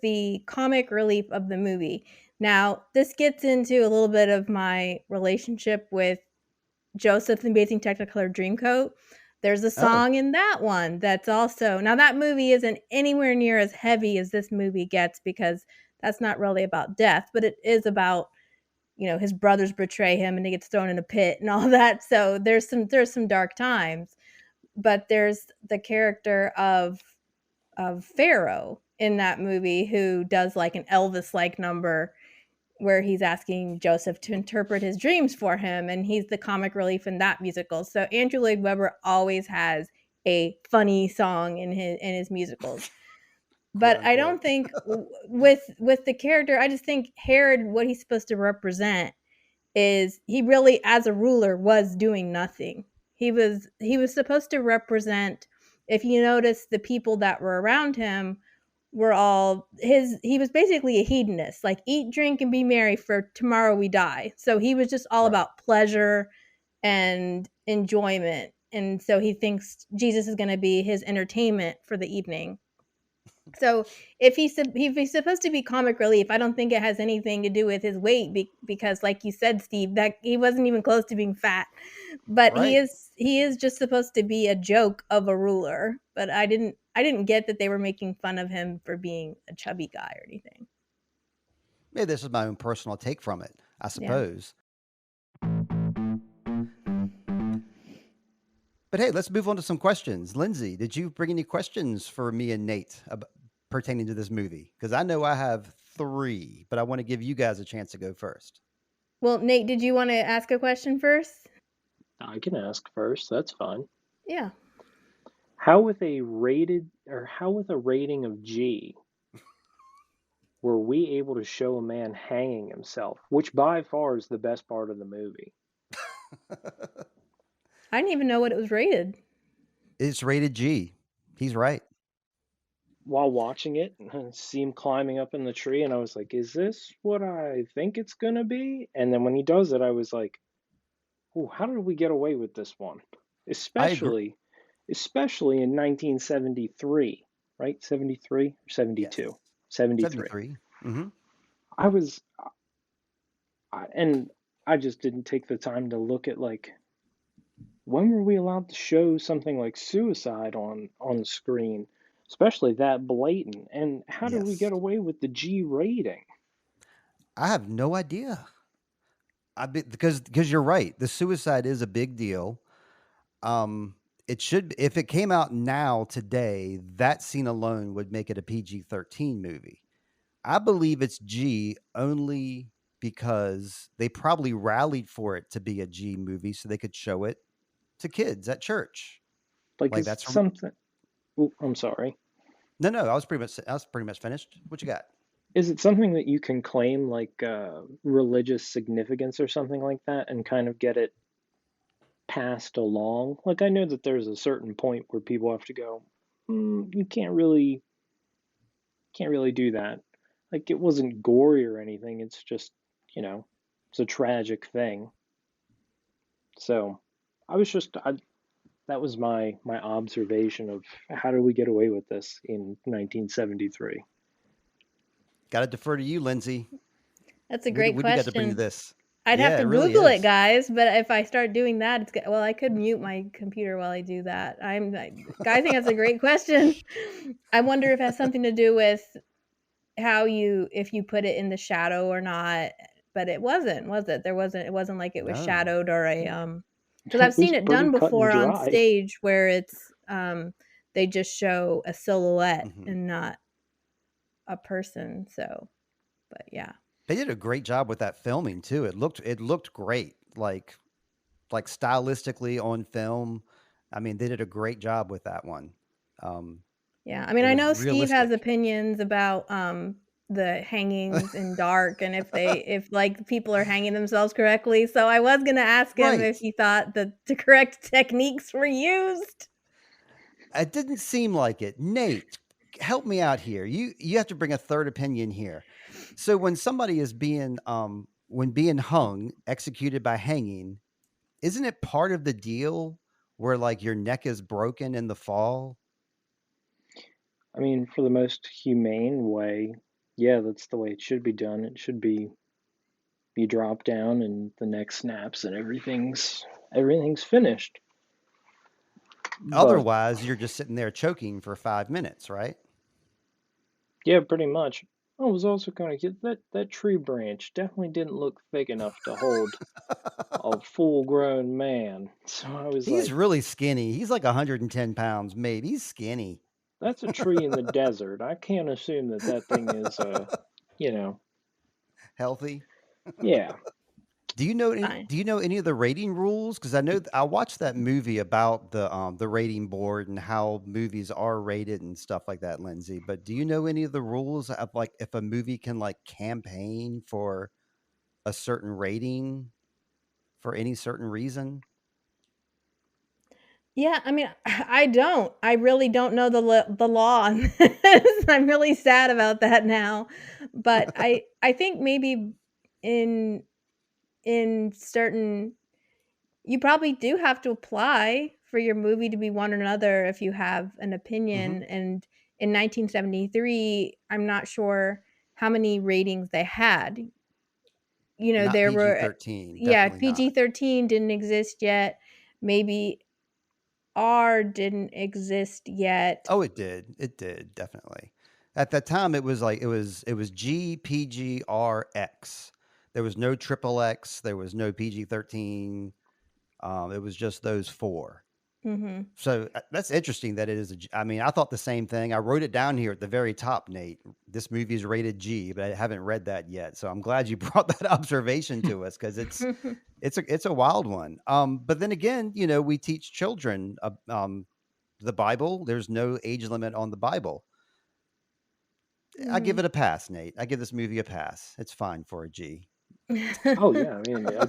S2: the comic relief of the movie. Now, this gets into a little bit of my relationship with Joseph the Amazing Technicolor Dreamcoat. There's a
S1: Oh,
S2: song in that one that's also now that movie isn't anywhere near as heavy as this movie gets because that's not really about death, but it is about his brothers betray him and he gets thrown in a pit and all that. So there's some dark times, but there's the character of Pharaoh in that movie who does like an Elvis like number where he's asking Joseph to interpret his dreams for him, and he's the comic relief in that musical. So Andrew Lloyd Webber always has a funny song in his musicals.
S1: quote
S2: But I
S1: unquote.
S2: don't think with the character, I just think Herod, what he's supposed to represent is he really, as a ruler, was doing nothing. He was supposed to represent, if you notice, the people that were around him were all he was basically a hedonist, like eat, drink, and be merry, for tomorrow we die. So he was just all
S1: Right.
S2: about pleasure and enjoyment. And so he thinks Jesus is going to be his entertainment for the evening. So if he's supposed to be comic relief, I don't think it has anything to do with his weight because, like you said, Steve, that he wasn't even close to being fat. But
S1: Right.
S2: he is just supposed to be a joke of a ruler. But I didn't get that they were making fun of him for being a chubby guy or anything.
S1: Maybe this is my own personal take from it, I
S2: Yeah.
S1: suppose. But hey, let's move on to some questions. Lindsay, did you bring any questions for me and Nate pertaining to this movie? Because I know I have three, but I want to give you guys a chance to go first.
S2: Well, Nate, did you want to ask a question first?
S3: I can ask first. That's fine.
S2: Yeah.
S3: How with a rating of G were we able to show a man hanging himself, which by far is the best part of the movie?
S2: I didn't even know what it was rated.
S1: It's rated G. He's right.
S3: While watching it, I see him climbing up in the tree, and I was like, "Is this what I think it's gonna be?" And then when he does it, I was like, "Oh, how did we get away with this one?"
S1: I agree.
S3: Especially in 1973, right? 73 or
S1: Yes.
S3: 72? 73.
S1: 73. Mm-hmm.
S3: I was, and I just didn't take the time to look at like when were we allowed to show something like suicide on the screen, especially that blatant? And how did we
S1: Yes.
S3: get away with the G rating?
S1: I have no idea. Because you're right. The suicide is a big deal. Um, it should if it came out now today, that scene alone would make it a PG-13 movie. I believe it's G only because they probably rallied for it to be a G movie so they could show it to kids at church.
S3: Like,
S1: Like
S3: is it
S1: that's
S3: something? Oh, I'm sorry.
S1: no, no. I was pretty much finished. What you got?
S3: Is it something that you can claim like religious significance or something like that and kind of get it passed along? Like, I know that there's a certain point where people have to go, you can't really do that. Like, it wasn't gory or anything. It's just, you know, it's a tragic thing. So, I was just, that was my observation of how did we get away with this in 1973.
S1: Got to defer to you, Lindsay.
S2: That's a
S1: What,
S2: great
S1: what do you got to bring to
S2: question.
S1: this?
S2: I'd have
S1: Yeah,
S2: to
S1: it really
S2: Google it,
S1: is.
S2: guys. But if I start doing that, well, I could mute my computer while I do that. I think that's a great question. I wonder if it has something to do with if you put it in the shadow or not. But it wasn't, was it? It wasn't like it was
S1: No.
S2: shadowed or because I've
S3: It was
S2: seen it
S3: pretty
S2: done
S3: cut and
S2: before on
S3: dry.
S2: stage where they just show a silhouette
S1: Hmm.
S2: and not a person. So, but yeah.
S1: They did a great job with that filming too. It looked great. Like stylistically on film. I mean, they did a great job with that one. Um,
S2: Yeah, I mean,
S1: it
S2: I
S1: was
S2: know Steve has
S1: realistic.
S2: opinions about, the hangings in dark and if, like, people are hanging themselves correctly, so I was gonna ask him
S1: Right.
S2: if he thought that the correct techniques were used.
S1: It didn't seem like it. Nate, help me out here. You have to bring a third opinion here. So when somebody is being hung, executed by hanging, isn't it part of the deal where like your neck is broken in the fall?
S3: I mean, for the most humane way, yeah, that's the way it should be done. It should be you drop down and the neck snaps and everything's finished. But
S1: Otherwise, you're just sitting there choking for 5 minutes, right?
S3: yeah, pretty much. I was also going to get that tree branch definitely didn't look thick enough to hold a full-grown man. So I was
S1: He's
S3: like,
S1: really skinny. He's like 110 pounds, maybe. He's skinny.
S3: that's a tree in the desert. I can't assume that thing is you know,
S1: Healthy.
S3: yeah.
S2: Fine.
S1: Do you know any of the rating rules? Because I know I watched that movie about the rating board and how movies are rated and stuff like that, Lindsay. But do you know any of the rules of like if a movie can like campaign for a certain rating for any certain reason?
S2: Yeah, I mean, I don't. I really don't know the law on this. I'm really sad about that now, but I think maybe in in certain you probably do have to apply for your movie to be one or another if you have an
S1: Hmm.
S2: opinion, and in 1973, I'm not sure how many ratings they had. You know,
S1: Not
S2: there
S1: PG
S2: were
S1: 13,
S2: yeah,
S1: definitely not.
S2: PG-13 didn't exist yet. Maybe R didn't exist yet.
S1: Oh, it did. It did, definitely. At that time, it was like it was G, PG, R, X. There was no triple X. There was no PG 13. It was just those four.
S2: Mm-hmm.
S1: So that's interesting that it is. I mean, I thought the same thing. I wrote it down here at the very top, Nate. This movie is rated G, but I haven't read that yet. So I'm glad you brought that observation to us because it's a wild one. But then again, we teach children the Bible. There's no age limit on the Bible. I give it a pass, Nate. I give this movie a pass. It's fine for a G.
S3: Oh yeah, I mean, I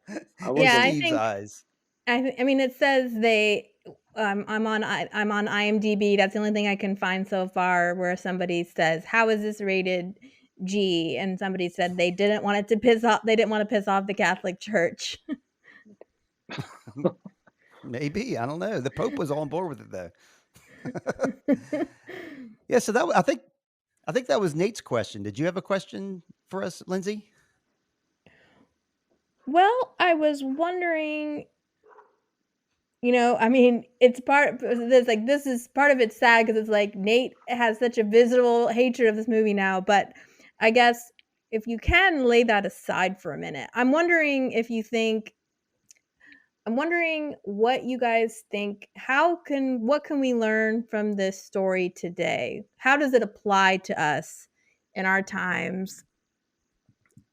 S2: Yeah,
S3: wasn't.
S2: I
S1: Steve's
S2: think.
S1: eyes.
S2: I mean, it says they. I'm on IMDb. That's the only thing I can find so far where somebody says, "How is this rated G?" And somebody said they didn't want it to piss off. They didn't want to piss off the Catholic Church.
S1: Maybe, I don't know. The Pope was on board with it though. Yeah, so I think that was Nate's question. Did you have a question for us, Lindsay?
S2: Well, I was wondering, I mean, it's this is part of it's sad because it's like Nate has such a visible hatred of this movie now, but I guess if you can lay that aside for a minute, I'm wondering what you guys think. What can we learn from this story today? How does it apply to us in our times?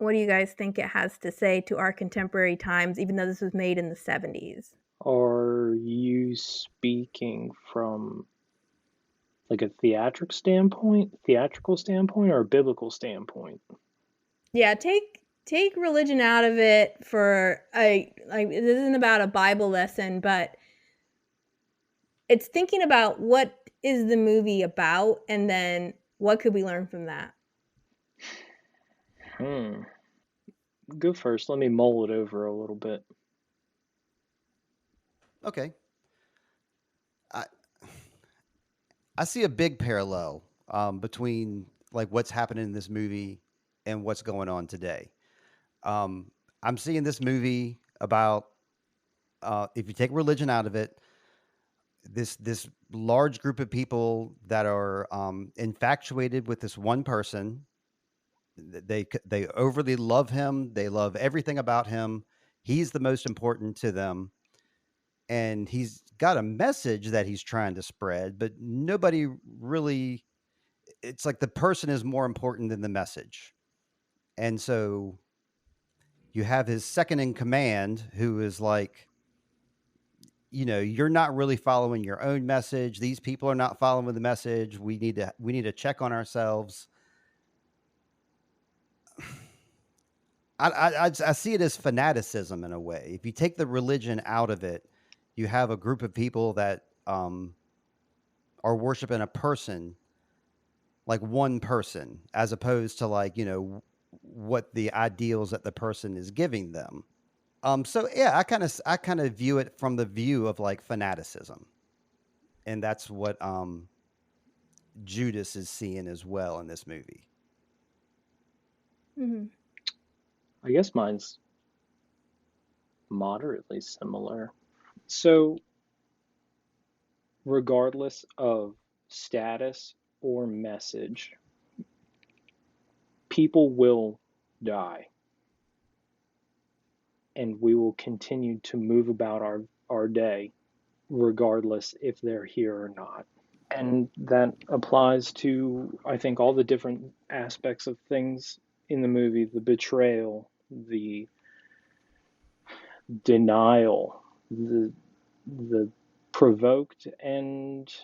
S2: What do you guys think it has to say to our contemporary times, even though this was made in the 70s?
S3: Are you speaking from like a theatrical standpoint, or a biblical standpoint?
S2: Yeah, take religion out of it for this isn't about a Bible lesson, but it's thinking about what is the movie about, and then what could we learn from that?
S3: Go first. Let me mull it over a little bit.
S1: Okay. I see a big parallel between like what's happening in this movie and what's going on today. I'm seeing this movie about if you take religion out of it, this large group of people that are infatuated with this one person. They overly love him. They love everything about him. He's the most important to them, and he's got a message that he's trying to spread, but nobody really. It's like the person is more important than the message, and so you have his second in command who is like, you're not really following your own message. These people are not following the message. We need to check on ourselves. I see it as fanaticism in a way. If you take the religion out of it, you have a group of people that are worshiping a person, like one person, as opposed to like what the ideals that the person is giving them. So yeah, I kind of view it from the view of like fanaticism, and that's what Judas is seeing as well in this movie.
S2: Mm-hmm.
S3: I guess mine's moderately similar. So, regardless of status or message, people will die. And we will continue to move about our day, regardless if they're here or not. And that applies to, I think, all the different aspects of things in the movie: the betrayal, the denial, the provoked, and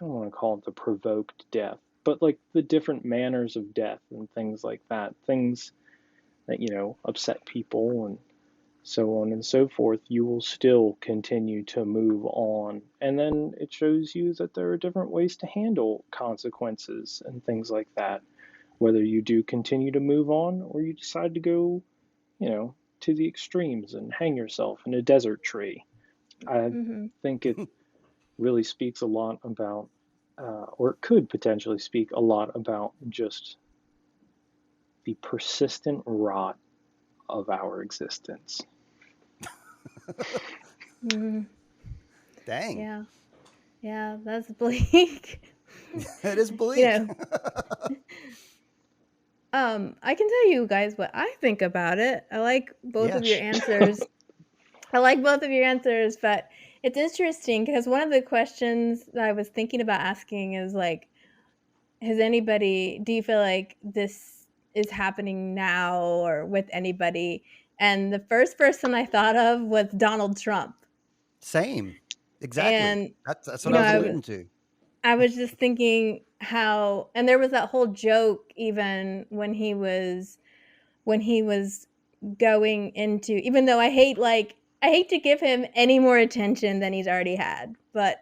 S3: I don't want to call it the provoked death, but like the different manners of death and things like that, things that, upset people and so on and so forth. You will still continue to move on. And then it shows you that there are different ways to handle consequences and things like that, whether you do continue to move on or you decide to go, to the extremes and hang yourself in a desert tree. I
S2: Mm-hmm.
S3: think it really speaks a lot about, or it could potentially speak a lot about just the persistent rot of our existence.
S2: Mm-hmm.
S1: Dang,
S2: Yeah. Yeah, that's bleak.
S1: it is
S2: you
S1: bleak.
S2: know, I can tell you guys what I think about it. I like both
S1: Yeah,
S2: of your answers. I like both of your answers, but It's interesting because one of the questions that I was thinking about asking is like, do you feel like this is happening now or with anybody? And the first person I thought of was Donald Trump.
S1: Same. Exactly.
S2: And,
S1: That's what I was alluding to.
S2: I was just thinking how, and there was that whole joke even when he was going into, even though I hate to give him any more attention than he's already had, but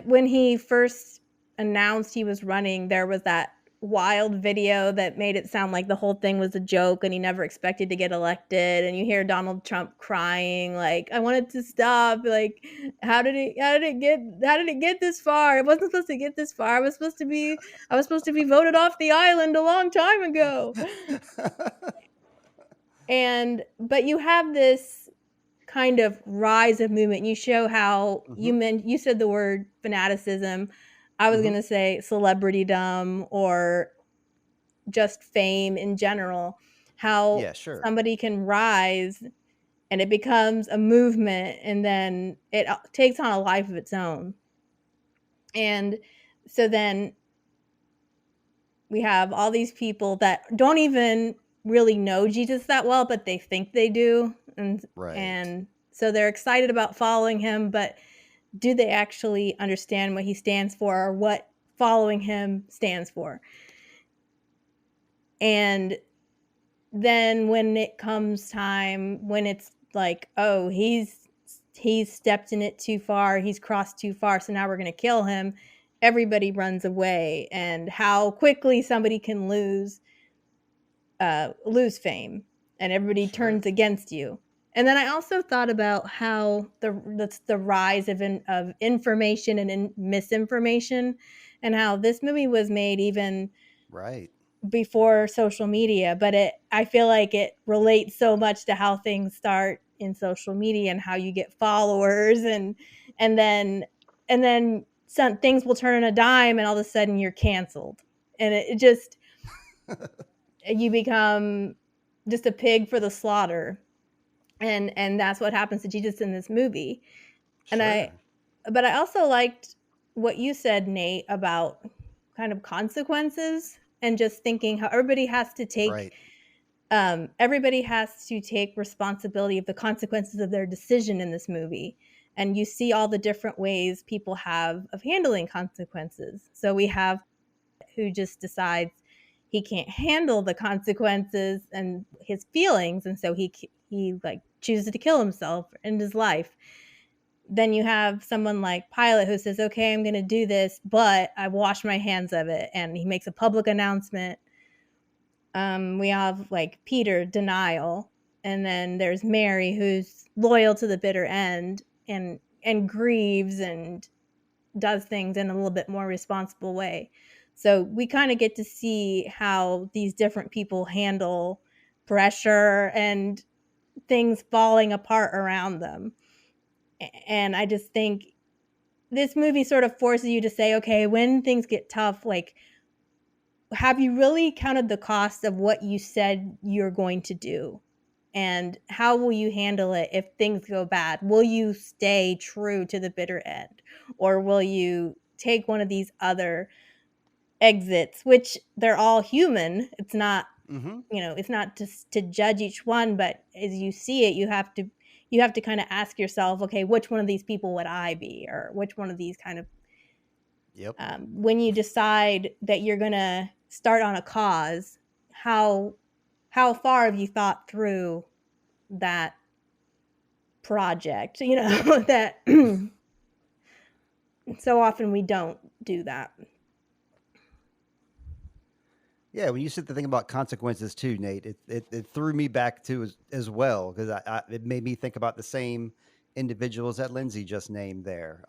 S2: when he first announced he was running, there was that wild video that made it sound like the whole thing was a joke and he never expected to get elected, and you hear Donald Trump crying like, I wanted to stop, like, how did it get this far? It wasn't supposed to get this far. I was supposed to be voted off the island a long time ago. But you have this kind of rise of movement. You show how you said the word fanaticism. I was going to say celebritydom or just fame in general. How somebody can rise and it becomes a movement and then it takes on a life of its own. And so then we have all these people that don't even really know Jesus that well, but they think they do. And so they're excited about following him, but do they actually understand what he stands for or what following him stands for? And then when it comes time, when it's like, oh, he's stepped in it too far, he's crossed too far, so now we're going to kill him, everybody runs away, and how quickly somebody can lose fame and everybody turns against you. And then I also thought about how the rise of information and misinformation, and how this movie was made even before social media, but I feel like it relates so much to how things start in social media and how you get followers, and then some things will turn on a dime and all of a sudden you're canceled, and it just you become just a pig for the slaughter. And that's what happens to Jesus in this movie. But I also liked what you said, Nate, about kind of consequences and just thinking how everybody has to take responsibility of the consequences of their decision in this movie. And you see all the different ways people have of handling consequences. So we have who just decides he can't handle the consequences and his feelings, and so he like chooses to kill himself or end his life. Then you have someone like Pilate who says, okay, I'm going to do this, but I wash my hands of it, and he makes a public announcement. We have like Peter, denial, and then there's Mary, who's loyal to the bitter end and grieves and does things in a little bit more responsible way. So we kind of get to see how these different people handle pressure and things falling apart around them. And I just think this movie sort of forces you to say, okay, when things get tough, like, have you really counted the cost of what you said you're going to do? And how will you handle it if things go bad? Will you stay true to the bitter end? Or will you take one of these other exits, which they're all human? It's not, it's not just to judge each one, but as you see it, you have to kind of ask yourself, okay, which one of these people would I be? Or which one of these kind of, when you decide that you're going to start on a cause, how far have you thought through that project? That so often we don't do that.
S1: Yeah, when you said the thing about consequences too, Nate, it threw me back to as well, because it made me think about the same individuals that Lindsey just named there.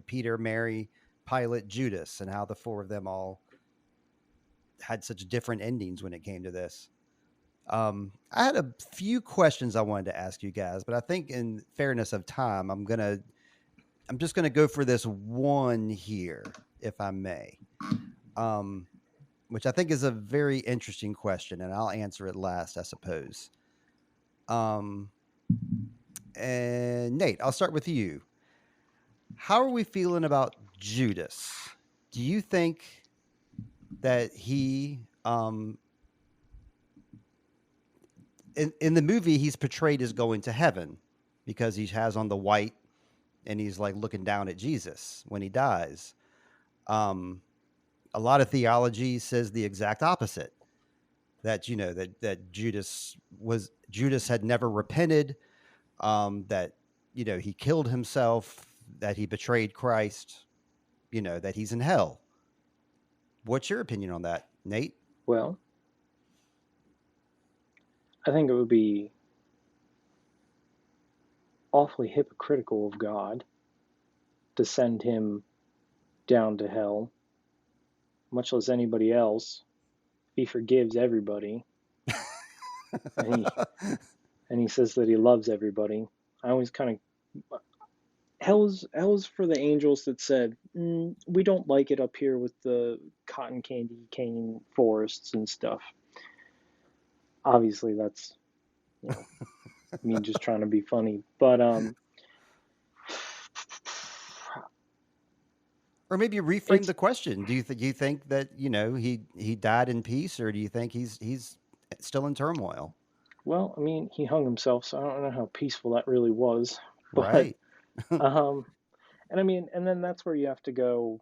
S1: Peter, Mary, Pilate, Judas, and how the four of them all had such different endings when it came to this. I had a few questions I wanted to ask you guys, but I think in fairness of time, I'm just gonna go for this one here, if I may. Which I think is a very interesting question, and I'll answer it last, I suppose. And Nate, I'll start with you. How are we feeling about Judas? Do you think that he in the movie he's portrayed as going to heaven because he has on the white and he's like looking down at Jesus when he dies. Um, a lot of theology says the exact opposite. That that Judas had never repented. That he killed himself. That he betrayed Christ. That he's in hell. What's your opinion on that, Nate?
S3: Well, I think it would be awfully hypocritical of God to send him down to hell, much less anybody else. He forgives everybody, and he says that he loves everybody. I always kind of hell's for the angels that said, we don't like it up here with the cotton candy cane forests and stuff. Obviously, that's me just trying to be funny, but
S1: or maybe reframe the question. Do you think that he died in peace, or do you think he's still in turmoil?
S3: Well, I mean, he hung himself, so I don't know how peaceful that really was. But
S1: Right.
S3: and I mean, and then that's where you have to go.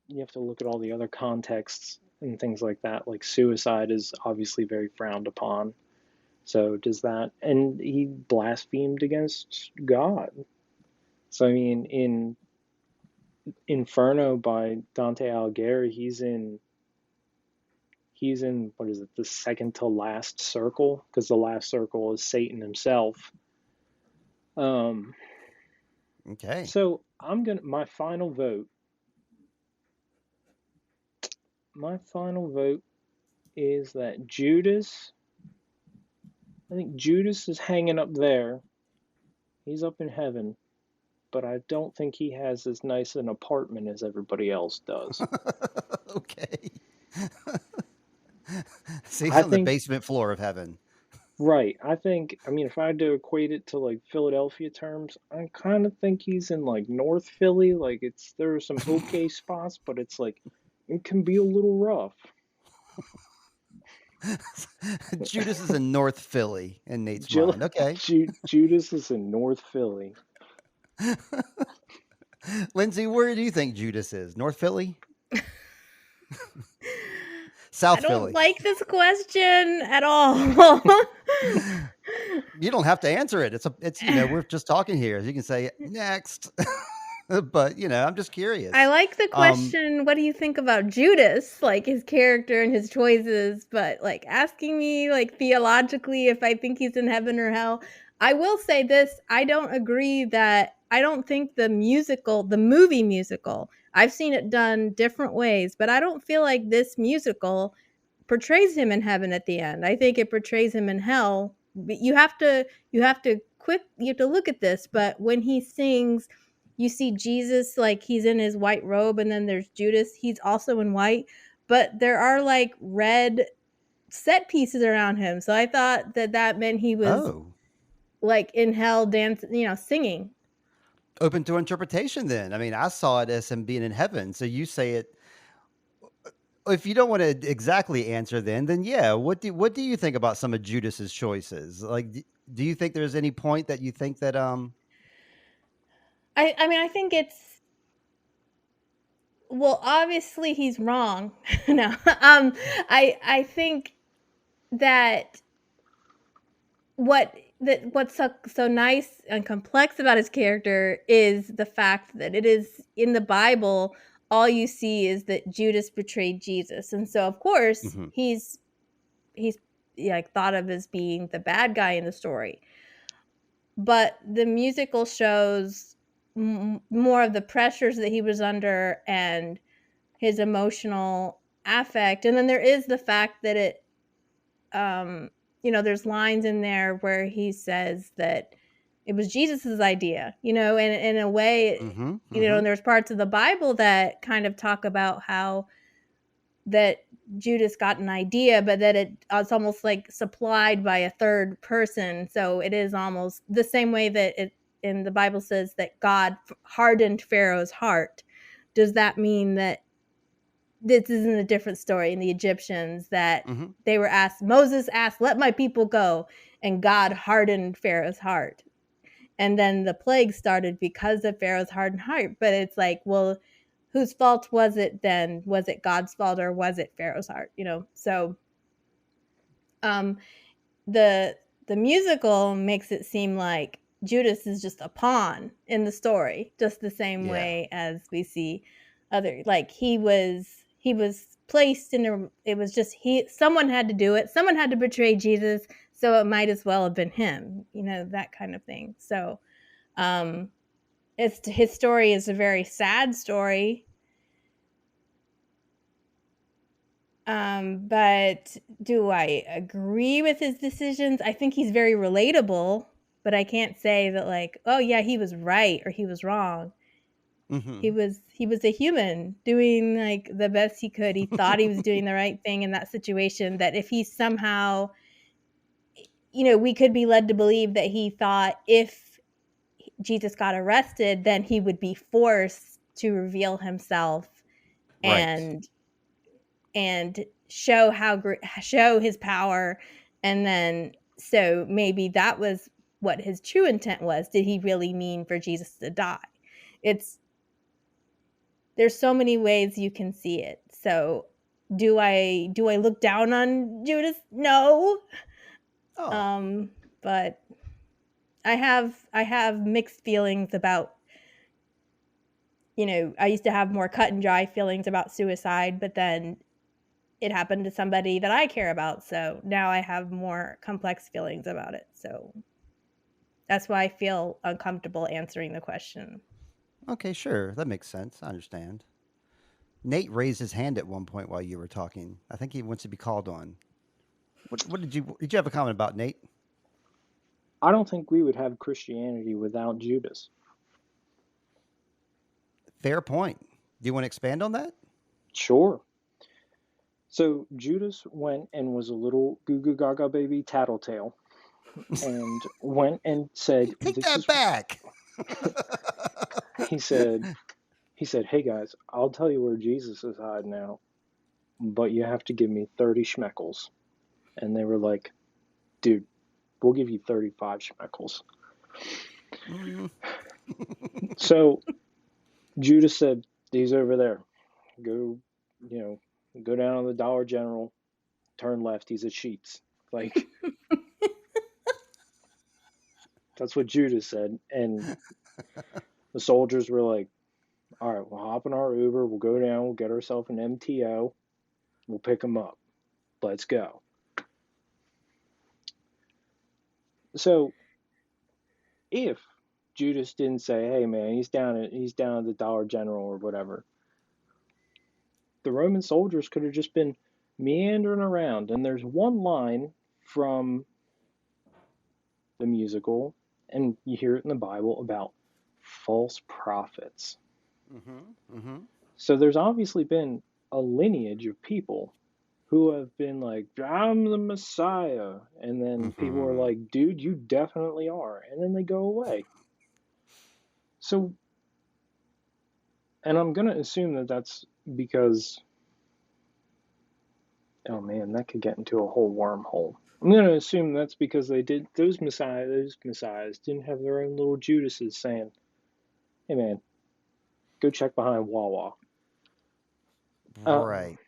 S3: You have to look at all the other contexts and things like that. Like suicide is obviously very frowned upon. So does that, and he blasphemed against God. So I mean, in Inferno by Dante Alighieri, he's in what is it, the second to last circle, because the last circle is Satan himself.
S1: Okay.
S3: So my final vote is that Judas. I think Judas is hanging up there. He's up in heaven, but I don't think he has as nice an apartment as everybody else does.
S1: Okay. See, he's on the basement floor of heaven.
S3: Right. I mean, if I had to equate it to like Philadelphia terms, I kind of think he's in like North Philly. Like there are some okay spots, but it's like it can be a little rough.
S1: Judas is in North Philly in Nate's mind. Okay.
S3: Judas is in North Philly.
S1: Lindsay, where do you think Judas is? North Philly? South Philly?
S2: I don't like this question at all.
S1: You don't have to answer it. It's we're just talking here. You can say next. But I'm just curious.
S2: I like the question, what do you think about Judas, like his character and his choices, but like asking me like theologically if I think he's in heaven or hell. I will say this, I don't think the movie musical, I've seen it done different ways, but I don't feel like this musical portrays him in heaven at the end. I think it portrays him in hell. You have to look at this, but when he sings, you see Jesus, like he's in his white robe, and then there's Judas. He's also in white, but there are like red set pieces around him. So I thought that meant he was like in hell dancing, singing.
S1: Open to interpretation then. I mean, I saw it as him being in heaven. So you say it. If you don't want to exactly answer then yeah, what do you think about some of Judas's choices? Like, do you think there's any point that you think that
S2: I mean, I think it's, well, obviously he's wrong. No. I think that what's so nice and complex about his character is the fact that it is in the Bible, all you see is that Judas betrayed Jesus. And so of course he's like thought of as being the bad guy in the story. But the musical shows more of the pressures that he was under and his emotional affect. And then there is the fact that it, there's lines in there where he says that it was Jesus's idea, and in a way, and there's parts of the Bible that kind of talk about how that Judas got an idea, but that it's almost like supplied by a third person. So it is almost the same way that it in the Bible says that God hardened Pharaoh's heart. Does that mean that this isn't a different story in the Egyptians that they were asked, Moses asked, let my people go, and God hardened Pharaoh's heart. And then the plague started because of Pharaoh's hardened heart. But it's like, well, whose fault was it then? Was it God's fault or was it Pharaoh's heart? So the musical makes it seem like Judas is just a pawn in the story, just the same way as we see other, like he was placed in it was just someone had to do it. Someone had to betray Jesus. So it might as well have been him, that kind of thing. So his story is a very sad story. But do I agree with his decisions? I think he's very relatable, but I can't say that like, oh yeah, he was right or he was wrong. He was a human doing like the best he could. He thought he was doing the right thing in that situation, that if he somehow, we could be led to believe that he thought if Jesus got arrested, then he would be forced to reveal himself and show his power. And then, so maybe that was what his true intent was. Did he really mean for Jesus to die? There's so many ways you can see it. So do I look down on Judas? No. But I have mixed feelings about, I used to have more cut and dry feelings about suicide, but then it happened to somebody that I care about. So now I have more complex feelings about it. So that's why I feel uncomfortable answering the question.
S1: Okay, sure. That makes sense. I understand. Nate raised his hand at one point while you were talking. I think he wants to be called on. What did you have a comment about, Nate?
S3: I don't think we would have Christianity without Judas.
S1: Fair point. Do you want to expand on that?
S3: Sure. So Judas went and was a little goo goo gaga baby tattletale and went and said,
S1: Take that back.
S3: He said, hey guys, I'll tell you where Jesus is hiding out, but you have to give me 30 shekels. And they were like, dude, we'll give you 35 shekels. So Judas said, he's over there. Go down on the Dollar General, turn left, he's at Sheetz. Like, that's what Judas said. And the soldiers were like, all right, we'll hop in our Uber, we'll go down, we'll get ourselves an MTO, we'll pick him up. Let's go. So if Judas didn't say, hey man, he's down at the Dollar General or whatever, the Roman soldiers could have just been meandering around. And there's one line from the musical, and you hear it in the Bible, about false prophets. So there's obviously been a lineage of people who have been like, I'm the Messiah. And then people are like, dude, you definitely are. And then they go away. So, and I'm going to assume that that's because, oh man, that could get into a whole wormhole. I'm going to assume that's because those messiahs didn't have their own little Judases saying, hey man, go check behind Wawa.
S1: Right.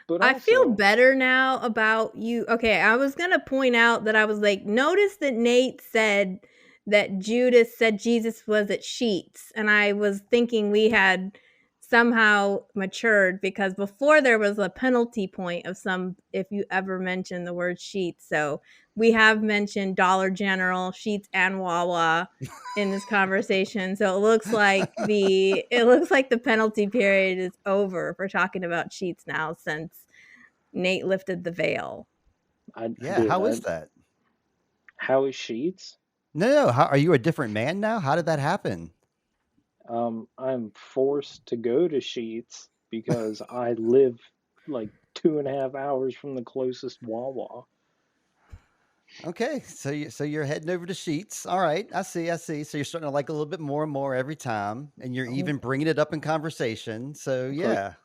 S3: But
S2: I feel better now about you. Okay, I was going to point out that I was like, notice that Nate said that Judas said Jesus was at Sheetz. And I was thinking we had somehow matured, because before there was a penalty point of if you ever mentioned the word Sheetz. So we have mentioned Dollar General, Sheetz, and Wawa in this conversation. So it looks like the penalty period is over for talking about Sheetz now, since Nate lifted the veil.
S1: How is that?
S3: How is Sheetz?
S1: No. How are you a different man now? How did that happen?
S3: I'm forced to go to Sheetz. because I live like 2.5 hours from the closest Wawa.
S1: Okay, so you're heading over to Sheets. All right, I see. So you're starting to like a little bit more and more every time, and you're even bringing it up in conversation. So yeah.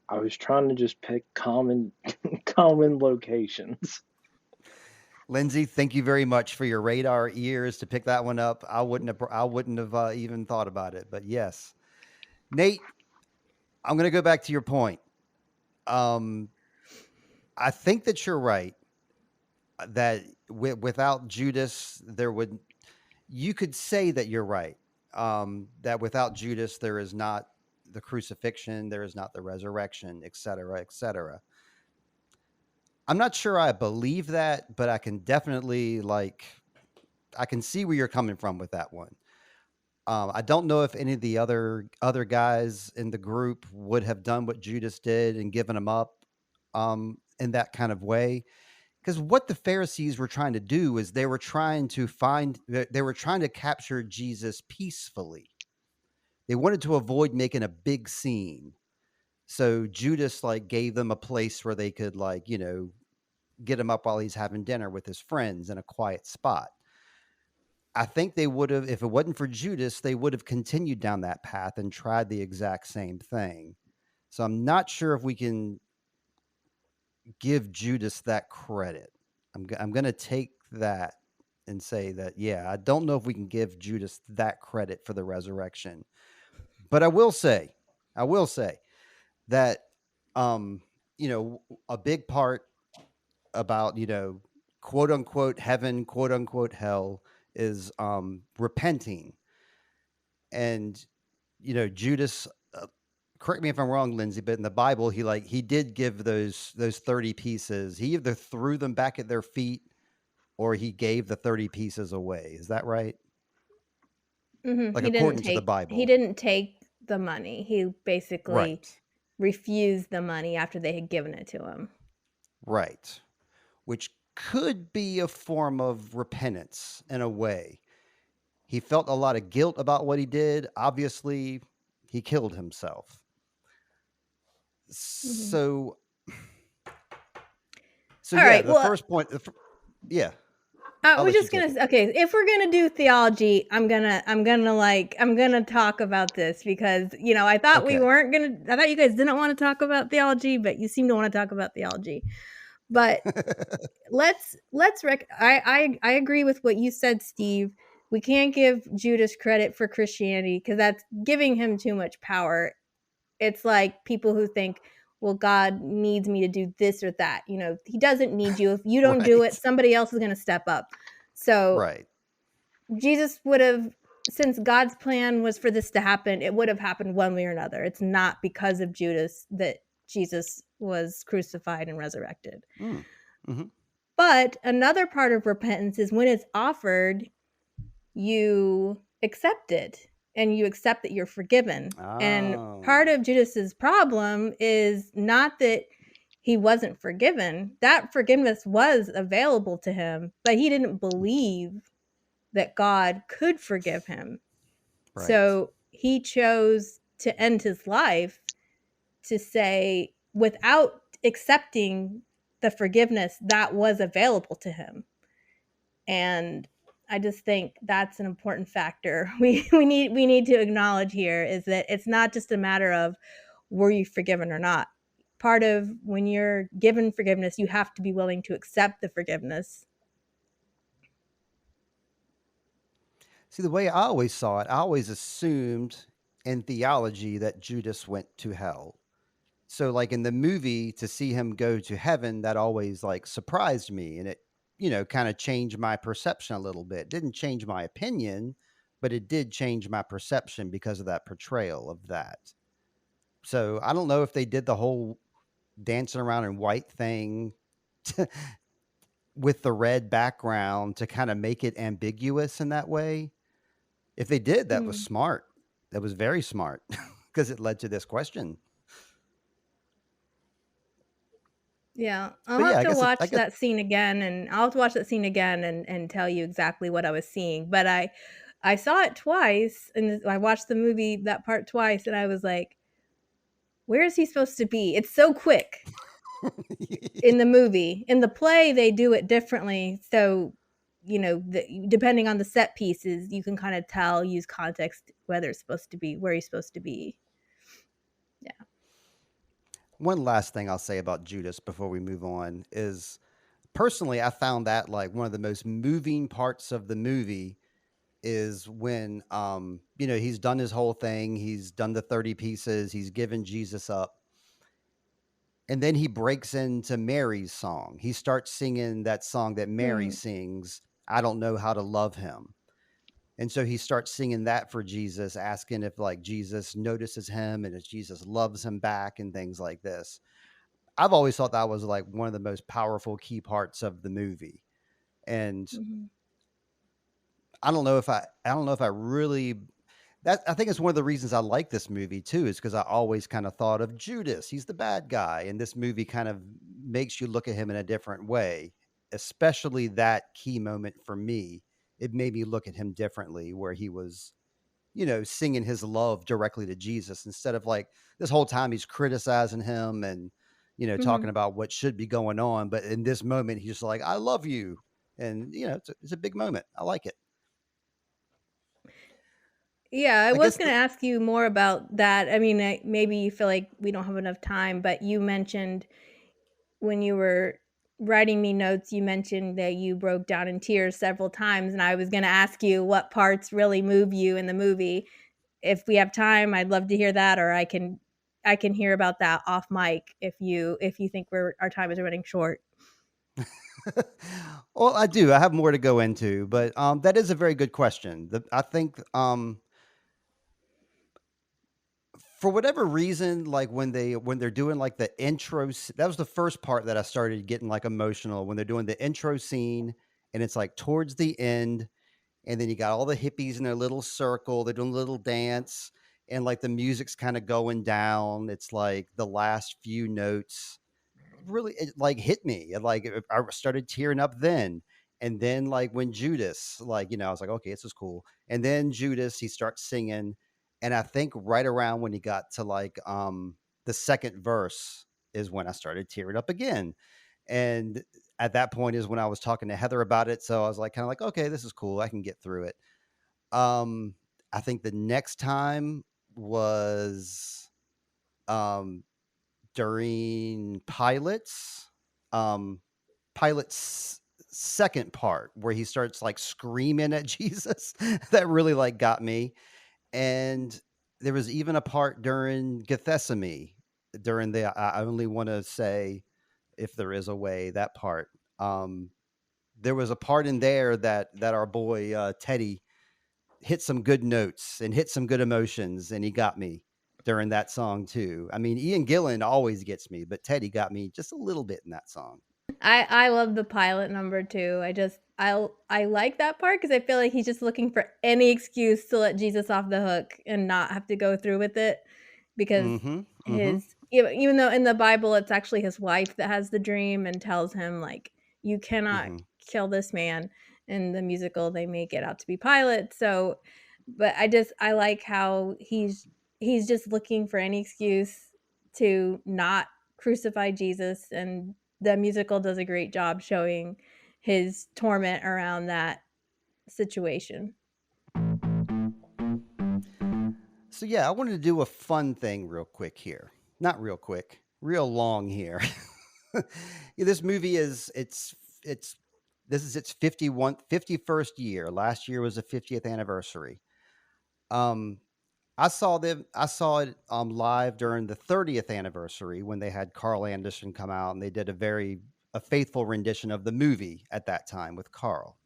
S3: I was trying to just pick common locations.
S1: Lindsey, thank you very much for your radar ears to pick that one up. I wouldn't have even thought about it, but yes. Nate, I'm going to go back to your point. I think that you're right. That without Judas, you could say that you're right. That without Judas, there is not the crucifixion, there is not the resurrection, et cetera, et cetera. I'm not sure I believe that, but I can definitely I can see where you're coming from with that one. I don't know if any of the other guys in the group would have done what Judas did and given him up in that kind of way. Because what the Pharisees were trying to do is they were trying to capture Jesus peacefully. They wanted to avoid making a big scene. So Judas gave them a place where they could get him up while he's having dinner with his friends in a quiet spot. I think they would have, if it wasn't for Judas, they would have continued down that path and tried the exact same thing. So I'm not sure if we can give Judas that credit. I'm going to take that and say that, yeah, I don't know if we can give Judas that credit for the resurrection. But I will say that, a big part about, quote unquote heaven, quote unquote hell is repenting. And, Judas, correct me if I'm wrong, Lindsey, but in the Bible, he did give those 30 pieces. He either threw them back at their feet or he gave the 30 pieces away. Is that right?
S2: Mm-hmm.
S1: According to the Bible.
S2: He didn't take the money. He basically refused the money after they had given it to him.
S1: Right. Which could be a form of repentance in a way. He felt a lot of guilt about what he did. Obviously, he killed himself. So,
S2: all right,
S1: the first point, yeah.
S2: We're just gonna if we're gonna do theology, I'm gonna talk about this because I thought we weren't gonna. I thought you guys didn't want to talk about theology, but you seem to want to talk about theology. But I agree with what you said, Steve. We can't give Judas credit for Christianity because that's giving him too much power. It's like people who think, well, God needs me to do this or that. He doesn't need you. If you don't do it, somebody else is going to step up. So Jesus would have, since God's plan was for this to happen, it would have happened one way or another. It's not because of Judas that Jesus was crucified and resurrected.
S1: Mm-hmm.
S2: But another part of repentance is when it's offered, you accept it. And you accept that you're forgiven. Oh. And part of Judas's problem is not that he wasn't forgiven. That forgiveness was available to him, but he didn't believe that God could forgive him. Right. So he chose to end his life to say, without accepting the forgiveness that was available to him. And I just think that's an important factor we need to acknowledge here, is that it's not just a matter of were you forgiven or not. Part of when you're given forgiveness, you have to be willing to accept the forgiveness.
S1: See, the way I always saw it, I always assumed in theology that Judas went to hell. So in the movie, to see him go to heaven, that always surprised me. And it, kind of changed my perception a little bit. Didn't change my opinion, but it did change my perception because of that portrayal of that. So I don't know if they did the whole dancing around in white thing with the red background to kind of make it ambiguous in that way. If they did, that was smart. That was very smart because it led to this question.
S2: Yeah, I'll have to watch that scene again, and I'll have to watch that scene again and tell you exactly what I was seeing. But I saw it twice, and I watched the movie, that part, twice, and I was like, where is he supposed to be? It's so quick in the movie. In the play, they do it differently. So, depending on the set pieces, you can kind of tell, use context, whether it's supposed to be, where he's supposed to be. Yeah.
S1: One last thing I'll say about Judas before we move on is personally, I found that like one of the most moving parts of the movie is when he's done his whole thing, he's done the 30 pieces, he's given Jesus up. And then he breaks into Mary's song. He starts singing that song that Mary sings, I don't know how to love him. And so he starts singing that for Jesus, asking if like Jesus notices him and if Jesus loves him back and things like this. I've always thought that was like one of the most powerful key parts of the movie. And I don't know if I really that I think it's one of the reasons I like this movie too, is because I always kind of thought of Judas. He's the bad guy. And this movie kind of makes you look at him in a different way, especially that key moment for me. It made me look at him differently, where he was, singing his love directly to Jesus instead of like this whole time he's criticizing him and, talking about what should be going on. But in this moment, he's just like, I love you. And, it's a big moment. I like it.
S2: Yeah, I was going to ask you more about that. I mean, maybe you feel like we don't have enough time, but you mentioned when you were writing me notes, you mentioned that you broke down in tears several times, and I was going to ask you what parts really move you in the movie. If we have time, I'd love to hear that, or I can hear about that off mic if you think our time is running short.
S1: Well, I do. I have more to go into, but that is a very good question. I think for whatever reason, like when they're doing like the intro, that was the first part that I started getting like emotional when they're doing the intro scene, and it's like towards the end, and then you got all the hippies in their little circle, they're doing a little dance, and like the music's kind of going down. It's like the last few notes really it like hit me. I started tearing up then. And then like when Judas, like, I was like, okay, this is cool. And then Judas, he starts singing. And I think right around when he got to like the second verse is when I started tearing up again. And at that point is when I was talking to Heather about it. So I was like kind of like, okay, this is cool. I can get through it. Um I think the next time was um during um Pilate's second part where he starts like screaming at Jesus. That really like got me. And there was even a part during Gethsemane, during the I only want to say if there is a way, that part. There was a part in there that our boy Teddy hit some good notes and hit some good emotions, and he got me during that song too. I mean, Ian Gillan always gets me, but Teddy got me just a little bit in that song.
S2: I love the pilot number too. I like that part because I feel like he's just looking for any excuse to let Jesus off the hook and not have to go through with it, because even though in the Bible it's actually his wife that has the dream and tells him like, you cannot kill this man. In the musical they make it out to be Pilate. So but I like how he's just looking for any excuse to not crucify Jesus, and the musical does a great job showing his torment around that situation.
S1: So yeah, I wanted to do a fun thing real quick here. Not real quick, real long here. This movie is this is its 51st year. Last year was the 50th anniversary. Um I saw it live during the 30th anniversary when they had Carl Anderson come out, and they did a faithful rendition of the movie at that time with Carl.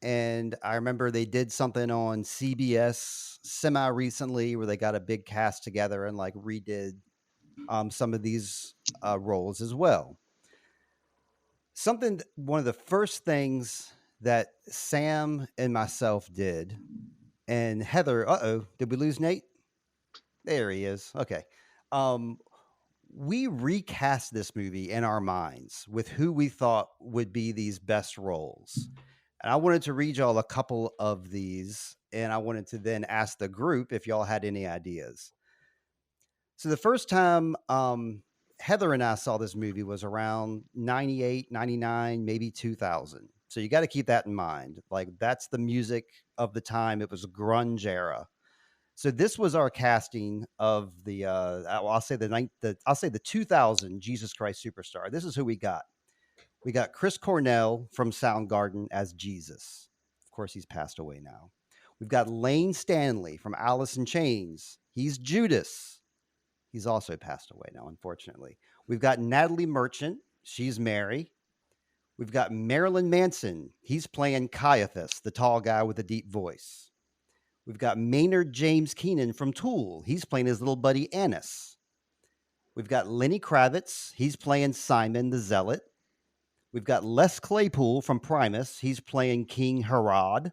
S1: And I remember they did something on CBS semi recently where they got a big cast together and like redid some of these roles as well. One of the first things that Sam and myself did, and Heather, did we lose Nate? There he is. Okay. Um, we recast this movie in our minds with who we thought would be these best roles. And I wanted to read y'all a couple of these, and I wanted to then ask the group if y'all had any ideas. So the first time Heather and I saw this movie was around 98, 99, maybe 2000. So you got to keep that in mind. Like that's the music of the time. It was a grunge era. So this was our casting of the I'll say the 2000 Jesus Christ Superstar. This is who we got. We got Chris Cornell from Soundgarden as Jesus. Of course, he's passed away now. We've got Lane Stanley from Alice in Chains. He's Judas. He's also passed away now, unfortunately. We've got Natalie Merchant. She's Mary. We've got Marilyn Manson. He's playing Caiaphas, the tall guy with a deep voice. We've got Maynard James Keenan from Tool. He's playing his little buddy Annis. We've got Lenny Kravitz. He's playing Simon the Zealot. We've got Les Claypool from Primus. He's playing King Herod.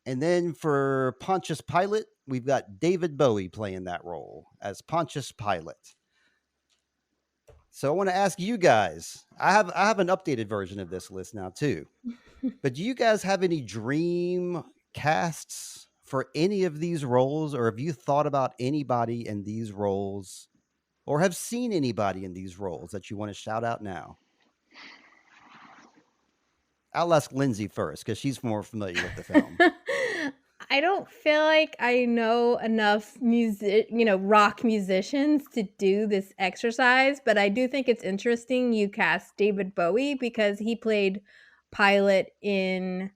S1: And then for Pontius Pilate, we've got David Bowie playing that role as Pontius Pilate. So I want to ask you guys, I have an updated version of this list now too. But do you guys have any dream casts for any of these roles, or have you thought about anybody in these roles, or have seen anybody in these roles that you want to shout out now? I'll ask Lindsay first because she's more familiar with the film.
S2: I don't feel like I know enough rock musicians to do this exercise, but I do think it's interesting you cast David Bowie because he played Pilate in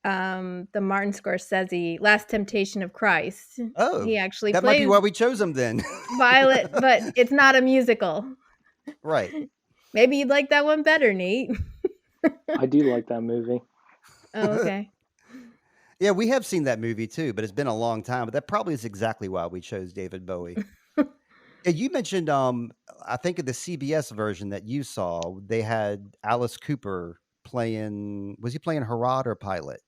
S2: the Martin Scorsese Last Temptation of Christ.
S1: Oh,
S2: he actually
S1: that might be why we chose him then.
S2: Pilate, but it's not a musical.
S1: Right.
S2: Maybe you'd like that one better, Nate.
S3: I do like that movie.
S2: Oh, okay.
S1: Yeah, we have seen that movie too, but it's been a long time. But that probably is exactly why we chose David Bowie. Yeah, you mentioned, I think of the CBS version that you saw, they had Alice Cooper playing. Was he playing Herod or Pilate?